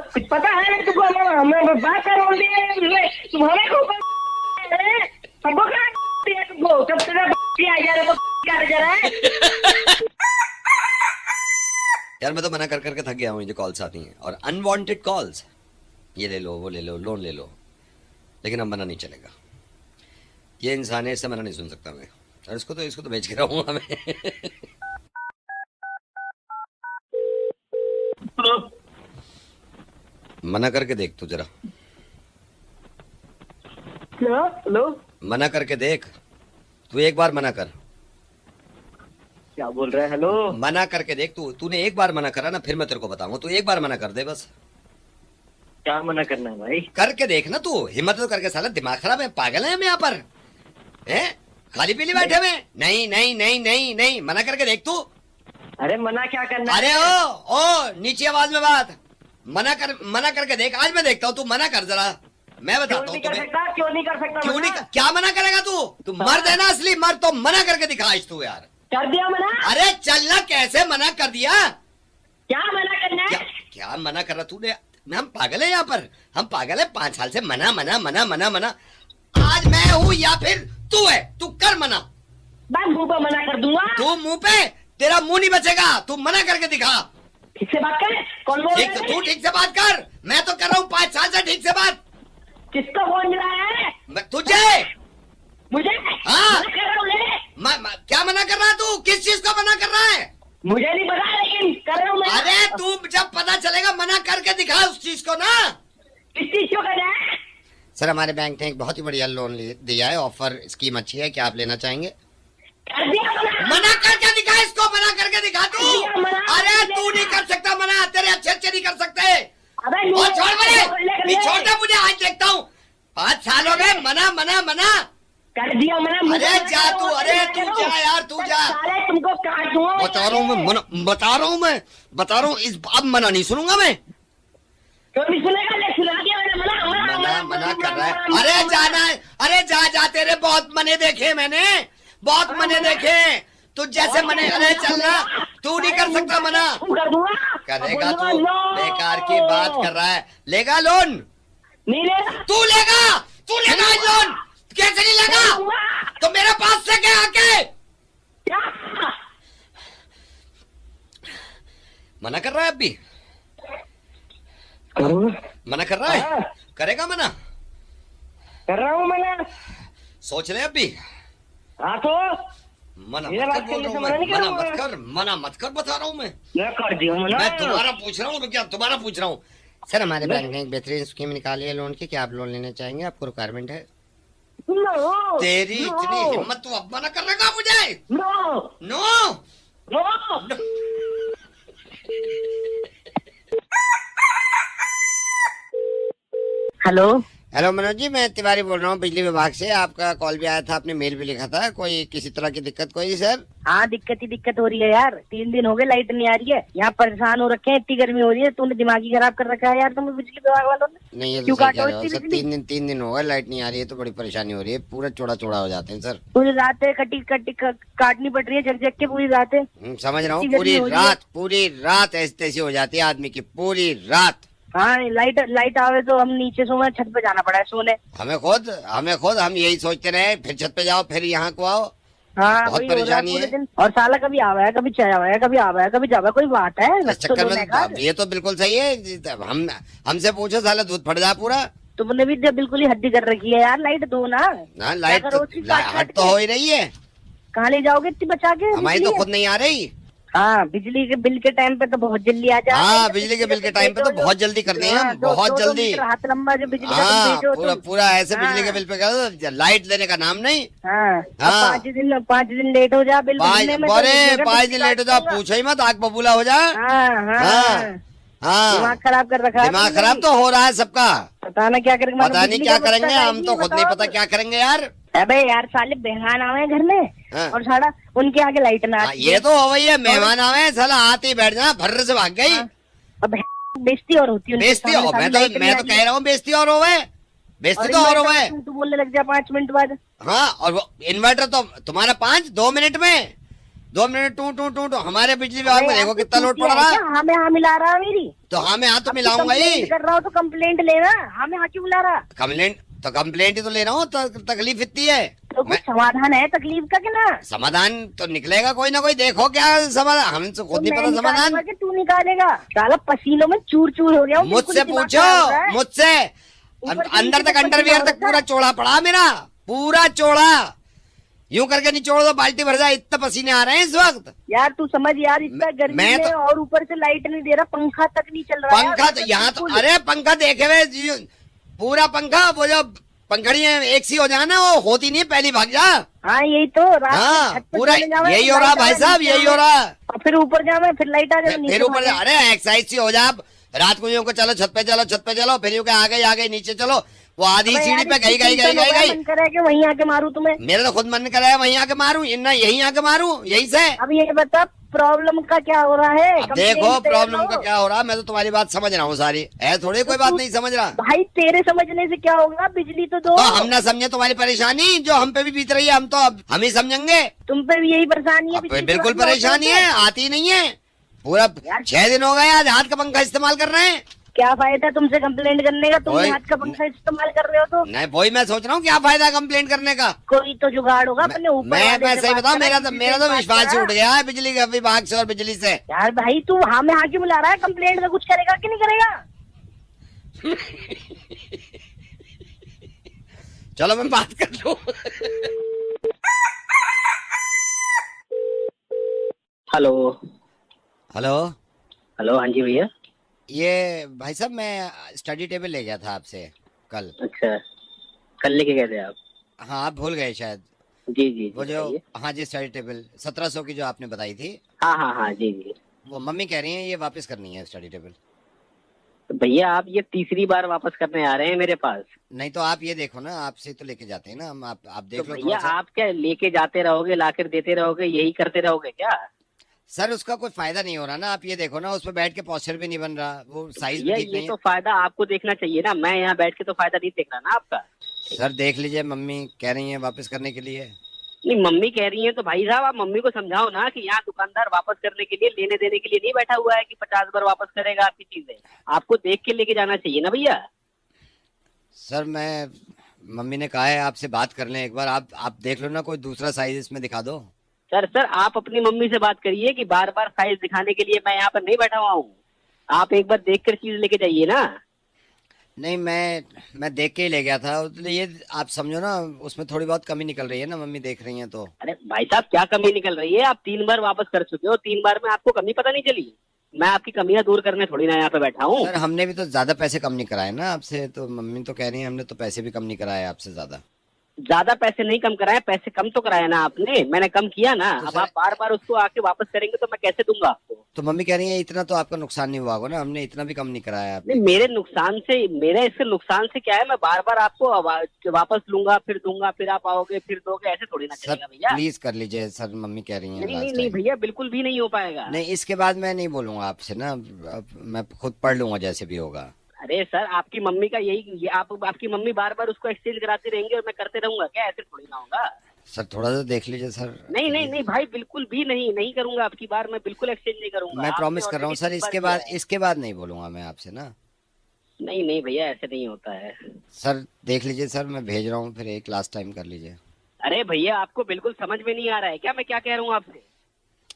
कुछ पता है तुमको? हमें बात कर रही है तुम्हारे को हमको क्या तुमको जब तेरा आ जा रहा तो क्या जा रहा है यार मैं तो मना कर करके थक गया हूँ, ये कॉल्स आती हैं और अनवांटेड कॉल्स, ये ले लो वो ले लो लोन ले लो, लेकिन अब मना नहीं चलेगा। ये इंसान है, इससे मना नहीं सुन सकता मैं, और इसको तो बेच के रहूंगा हमें। मना करके देख तू जरा, हेलो मना करके देख तू, एक बार मना कर। क्या बोल रहा है? हेलो, मना करके देख तूने एक बार मना करा ना, फिर मैं तेरे को बताऊंगा। तू एक बार मना कर दे बस। क्या मना करना है भाई? करके देख ना तू, हिम्मत तो करके। साला दिमाग खराब है, पागल है हम यहाँ पर हैं? खाली पीली बैठे हुए? नहीं नहीं नहीं नहीं नहीं, मना करके देख तू। अरे मना क्या करना अरे है? ओ नीचे आवाज में बात, मना करके देख। आज मैं देखता हूँ, तू मना कर जरा, मैं क्यों बताता हूँ नहीं कर तुम्हें। सकता? क्यों नहीं कर सकता? क्यों नहीं? मना? क्या मना करेगा तू मर्द है ना, असली मर्द, तो मना करके दिखा आज तू यार। कर दिया मना? अरे चलना, कैसे मना कर दिया? क्या मना करना क्या, है? क्या मना कर रहा तूने? हम पागल है यहाँ पर, हम पागल है। 5 साल से मना मना मना मना मना, आज मैं हूँ या फिर तू है? तू कर मना। मैं मुंह पर मना कर दूंगा। तू मुंह पे, तेरा मुंह नहीं बचेगा, तू मना करके दिखा। ठीक से बात कर। कौन बोल ठीक रहा है? तू ठीक से बात कर, मैं तो कर रहा हूँ 5 साल से ठीक से बात। किसका फोन मिला है? तुझे मुझे? हाँ। मना कर रहा हूँ ले। क्या मना कर रहा है तू? किस चीज को मना कर रहा है? मुझे नहीं पता लेकिन कर रहा हूँ मैं। अरे तू जब पता चलेगा मना करके दिखा उस चीज को ना। किस चीज को करना है? सर हमारे बैंक ने एक बहुत ही बढ़िया लोन दिया है, ऑफर स्कीम अच्छी है, क्या आप लेना चाहेंगे? कर दिया मना। मना करके दिखा इसको, मना करके दिखा तू। मना। अरे तू नहीं कर सकता मना, तेरे अच्छे नहीं कर सकते। अबे और छोड़ मुझे, ले। छोड़ दे मुझे, आज देखता हूँ। 5 साल हो गए, मना मना मना। कर दिया मना। अरे जा तू, अरे तू जा यार, तू जा। साले तुमको काट दूंगा। बता रहा हूँ मैं, बता रहा हूँ इस अब मना नहीं सुनूंगा मैं। क्यों नहीं सुनेगा? ले सुना दिया मैंने। मना कर रहा है। अरे जाना है, अरे जा तेरे बहुत मने देखे मैंने, बहुत मने देखे। तू जैसे मने, अरे चलना, तू नहीं कर सकता मना। कर दूंगा। करेगा तू, बेकार की बात कर रहा है। लेगा लोन? नहीं लेगा। तू लेगा लोन? कैसे नहीं लेगा? तो मेरे पास से क्या आके क्या? मना कर रहा है? अब भी मना कर रहा है? करेगा मना? कर रहा हूँ मैंने। सोच ले अब भी। हाँ तो मना ये मत कर बात बोल करने रहा हूँ से मैं, मना नहीं करूँगा। मना मत कर बता रहा हूँ मैं कर दिया मना। मैं तुम्हारा पूछ रहा हूँ, क्या तुम्हारा पूछ रहा हूँ? सर हमारे बैंक ने एक बेहतरीन स्कीम निकाली है लोन की, क्या आप लोन लेना चाहेंगे? आपको रिक्वायरमेंट है? नो। तेरी इतनी हिम्मत, तू अब मना करेगा मुझे? No. No no. Hello hello Manoj ji, मैं तिवारी बोल रहा हूँ बिजली विभाग से। आपका कॉल भी आया था, आपने मेल भी लिखा था। कोई किसी तरह की दिक्कत कोई सर? हाँ दिक्कत ही दिक्कत हो रही है यार। 3 दिन हो गए लाइट नहीं आ रही है, यहाँ परेशान हो रखे हैं। इतनी गर्मी हो रही है, तूने दिमाग ही खराब कर रखा है यार तुम्हें बिजली विभाग वालों ने। नहीं ये क्यों तो सही काटो कह रहे हो इतनी सर। बिजली? 3 दिन हो गए लाइट नहीं आ रही है, तो बड़ी परेशानी हो रही है। पूरा चौड़ा हो जाते हैं सर। पूरी रातें कटी काटनी पड़ रही है, जग के पूरी रातें। समझ रहा हूँ। इतनी पूरी गर्मी हो रही है। पूरी रात ऐसी तैसी हो जाती है आदमी की, पूरी रात। हाँ लाइट आवे तो हम नीचे सोए, छत पे जाना पड़ा है सोने। हमें खुद हम यही सोचते रहे, फिर छत पे जाओ, फिर यहाँ को आओ। हाँ बहुत वही हो रहा परेशानी पूरे है। दिन। और साला कभी आवा है, कभी चाया है, कभी आवा है, कभी जावा है। कोई बात है? इस चक्कर में ये तो बिल्कुल सही है। हमसे पूछो, साला दूध फट जा पूरा। तुमने भी जब बिल्कुल ही हद्दी कर रखी है यार। लाइट दो ना। लाइट हट तो हो ही रही है। कहाँ ले जाओगे इतनी बचा के? हमारी तो खुद नहीं आ रही। हाँ बिजली के बिल के टाइम पे तो बहुत जल्दी आ जाए। हाँ बिजली के बिल के टाइम पे तो बहुत जल्दी कर दें हम, बहुत जल्दी। हाथ लंबा जो बिजली का हाँ बिल भेजो तुम। पूरा ऐसे बिजली के बिल पे कर, लाइट लेने का नाम नहीं। हाँ हाँ। 5 दिन लेट हो जा बिल भरने में तो अरे बिजली का 5 बिल दिन लेट हो जा, काट पूछो ही मत, आग बबूला हो जा। दूंगा। हाँ हाँ दिमाग खराब कर रखा है दिमाग तुमने खराब भी। तो हो रहा है सबका। पता ना क्या करेंगे। पता नहीं क्या करेंगे, हम तो खुद नहीं पता क्या करेंगे यार। अबे यार साले मेहमान आवे हैं घर में। हाँ। और साला उनके आगे लाइट ना आती ये तो हो गई है, मेहमान आवे, साला आते ही बैठ जाना, भर्र से भाग गई। अब बेइज्जती और होती है उनके बेइज्जती सामने, हो, सामने मैं लाइट तो नहीं आ कह रही। रहा हूँ बेइज्जती और होवे। बेइज्जती तो और हो गए। तू बोलने लग जा 5 मिनट बाद। हाँ, और वो इन्वर्टर तो तुम्हारा 2 मिनट में 2 मिनट टू टू टू टू हमारे बिजली विभाग में देखो कितना लोड पड़ रहा है। हाँ में हाँ मिला रहा मेरी। तो हाँ मैं हाँ तो मिलाऊंगा ही। कंप्लेंट कर रहा हूँ तो कंप्लेंट लेना, हाँ में हाँ क्यों मिला रहा? कंप्लेंट ही तो ले रहा हूँ, तकलीफ इतनी है। तो कुछ समाधान है तकलीफ का कि ना? समाधान तो निकलेगा कोई ना कोई, देखो क्या समाधान, हम तो खुद नहीं पता समाधान। कि तू निकालेगा? साला पसीनों में चूर चूर हो गया हूँ। मुझसे पूछो, मुझसे अंदर तक अंडरवियर तक पूरा चौड़ा पड़ा मेरा, पूरा चौड़ा। यूं करके निचोड़ दो, बाल्टी भर जाए, इतना पसीने आ रहे हैं इस वक्त। यार तू समझ यार, इतना गर्मी मैं में तो- और ऊपर से लाइट नहीं दे रहा, पंखा तक नहीं चल रहा है। पंखा तो यहाँ तो, अरे पंखा देखे हुए पूरा पंखा, वो जो पंखड़ियाँ एक सी हो जाए ना, वो होती नहीं है, पहली भाग जा। हाँ यही तो रात में हाँ छत पे पूरा चले जावे, यही हो रहा लाइट भाई आवे, साहब, नीचे यही हो आवे। रहा। और फिर ऊपर जावे, फिर लाइट आ जाए, फिर नीचे ऊपर भागे। अरे एक्सरसाइज सी हो जा, रात को यूं को चलो छत पे चलो, छत पे चलो, फिर यूं के आगे नीचे चलो, वो आधी अबे सीढ़ी यार, पे गई इतनी टेंशन हो गया, मन करे कि वहीं आके मारूं तुम्हें। मेरा तो खुद मन कर रहा है वहीं आके मारूं, इन्ना यहीं आके मारूं, यहीं से। अब ये बता प्रॉब्लम का क्या हो रहा है? अब कंप्लेंट देखो दे प्रॉब्लम रहा का हूं। क्या हो रहा है, मैं तो तुम्हारी बात समझ रहा हूँ सारी, है थोड़ी कोई बात नहीं समझ रहा। भाई तेरे समझने से क्या होगा? बिजली तो दो। तो हम ना समझे तुम्हारी परेशानी जो हम पे भी बीत रही है, हम तो अब हम ही समझेंगे। तुम पे भी यही परेशानी है? अब बिजली बिल्कुल की वजह से परेशानी होती है, आती नहीं है। पूरा 6 दिन हो गए आज हाथ का पंखा इस्तेमाल कर रहे हैं। क्या फायदा तुमसे कंप्लेंट करने का? तुम कोई- हाथ का पंखा इस्तेमाल कर रहे हो तो नहीं वही मैं सोच रहा हूँ, क्या फायदा कंप्लेंट करने का। कोई तो जुगाड़ होगा अपने ऊपर मैं वाले से सही बात बताऊँ, करा, मेरा तो बात विश्वास करा। ही उठ गया है बिजली के विभाग से और बिजली से। यार भाई तू हाँ में हाँ क्यों मिला रहा है? कंप्लेंट का कुछ करेगा कि नहीं करेगा? चलो मैं बात कर लूँ। हेलो हेलो, हेलो, हाँ जी भैया। ये भाई साहब मैं स्टडी टेबल ले गया था आपसे कल। अच्छा, कल लेके गए थे आप? हाँ आप भूल गए शायद। जी जी वो जी, जो बताइए। हाँ जी स्टडी टेबल 1700 की जो आपने बताई थी, हाँ हाँ हाँ, जी जी। वो मम्मी कह रही है ये वापस करनी है स्टडी टेबल। तो भैया आप ये तीसरी बार वापस करने आ रहे हैं मेरे पास। नहीं तो आप ये देखो ना, आपसे तो लेके जाते हैं ना हम, आप देख तो लो भैया थोड़ा सा। आप क्या लेके जाते रहोगे, लाकर देते रहोगे, यही करते रहोगे क्या? सर उसका कोई फायदा नहीं हो रहा ना, आप ये देखो ना, उसमें बैठ के पोस्चर भी नहीं बन रहा, वो साइज भी भैया ठीक ये नहीं तो है। फायदा आपको देखना चाहिए ना, मैं यहाँ बैठ के तो फायदा नहीं देख रहा ना आपका। सर देख लीजिए, मम्मी कह रही है वापस करने के लिए। नहीं, मम्मी कह रही है तो भाई साहब आप मम्मी को समझाओ ना कि यहाँ दुकानदार वापस करने के लिए, लेने देने के लिए नहीं बैठा हुआ है कि 50 बार वापस करेगा आपकी चीजें। आपको देख के लेके जाना चाहिए ना भैया। सर मैं, मम्मी ने कहा है आपसे बात कर लें एक बार, आप देख लो ना, कोई दूसरा साइज इसमें दिखा दो। सर आप अपनी मम्मी से बात करिए कि बार बार साइज दिखाने के लिए मैं यहाँ पर नहीं बैठा हुआ हूँ। आप एक बार देख कर चीज लेके जाइए ना। नहीं मैं देख के ही ले गया था, ये आप समझो ना, उसमें थोड़ी बहुत कमी निकल रही है ना, मम्मी देख रही हैं तो। अरे भाई साहब क्या कमी निकल रही है? आप 3 बार वापस कर चुके हो, 3 बार में आपको कमी पता नहीं चली? मैं आपकी कमियां दूर करने थोड़ी ना यहाँ पे बैठा हूँ। सर हमने भी तो ज्यादा पैसे कम नहीं कराए ना आपसे, तो मम्मी तो कह रही है हमने तो पैसे भी कम नहीं कराए आपसे ज्यादा पैसे नहीं कम कराए, पैसे कम तो कराए ना आपने, मैंने कम किया ना। तो अब सर- आप बार बार उसको आके वापस करेंगे तो मैं कैसे दूंगा आपको? तो मम्मी कह रही है इतना तो आपका नुकसान नहीं हुआ होगा ना, हमने इतना भी कम नहीं कराया आपने। नहीं, मेरे नुकसान से, मेरे इससे नुकसान से क्या है? मैं बार बार आपको वापस लूंगा, फिर दूंगा, फिर आप आओगे, फिर दोगे, ऐसे थोड़ी ना सर चलेगा भैया। प्लीज कर लीजिए सर, मम्मी कह रही है नहीं नहीं लास्ट नहीं टाइम। भैया, बिल्कुल भी नहीं हो पाएगा। नहीं इसके बाद मैं नहीं बोलूंगा आपसे ना, अब मैं खुद पढ़ लूंगा जैसे भी होगा। अरे सर आपकी मम्मी का यही, आपकी मम्मी बार बार उसको एक्सचेंज कराती रहेंगी और मैं करते रहूंगा क्या? ऐसे थोड़ी ना होगा। सर थोड़ा सा देख लीजिए सर। नहीं नहीं नहीं भाई, बिल्कुल भी नहीं करूंगा आपकी बार, मैं बिल्कुल एक्सचेंज नहीं करूंगा। मैं आपने प्रॉमिस कर रहा हूँ already सर, 3 बार इसके किया बाद नहीं बोलूंगा मैं आपसे ना। है। नहीं नहीं भैया, ऐसे नहीं होता है। सर देख लीजिए सर, मैं भेज रहा हूँ, फिर एक लास्ट टाइम कर लीजिए। अरे भैया आपको बिल्कुल समझ में नहीं आ रहा है क्या मैं क्या कह रहा हूँ आपसे?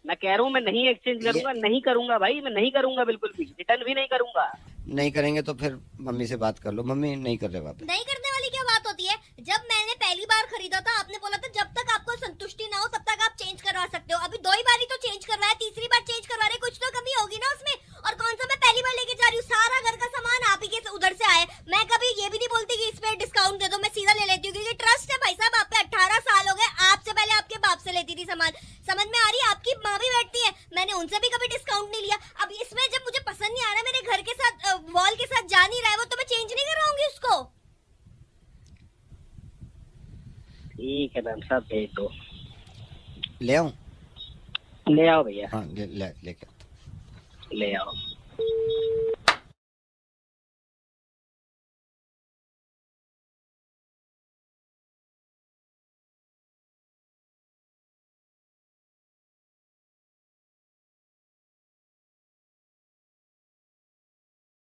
मैं कह रहा हूँ मैं नहीं एक्सचेंज करूंगा, नहीं करूंगा भाई, मैं नहीं करूंगा, बिल्कुल भी रिटर्न भी नहीं करूंगा। नहीं करेंगे तो फिर मम्मी से बात कर लो, मम्मी नहीं कर रहे वापस। नहीं करने वाली क्या बात होती है? जब मैंने पहली बार खरीदा था आपने बोला था जब तक आपको संतुष्टि ना हो तब तक आप चेंज करवा सकते हो। अभी 2 ही बार ही तो चेंज करवाया, तीसरी बार चेंज करवा रहे, कुछ तो कमी होगी ना उसमें। और कौन सा मैं पहली बार लेके जा रही हूँ? सारा घर का सामान आप ही के उधर से आए। मैं कभी ये भी नहीं बोलती कि इस पे डिस्काउंट दे दो, मैं सीधा ले लेती हूँ क्योंकि ट्रस्ट है भाई साहब आप पे। 18 साल हो गए, आपसे पहले आपके बाप से लेती थी सामान। समझ में आ रही है? आपकी माँ भी बैठती है, मैंने उनसे भी कभी डिस्काउंट नहीं लिया। अब इसमें जब मुझे पसंद नहीं आ रहा, मेरे घर के साथ वॉल के साथ जा नहीं रहा है वो, तो मैं चेंज नहीं करवाऊंगी उसको। ठीक है मैम साहब, भेज दो। ले आऊं? ले आओ भैया, हाँ लेके ले आओ।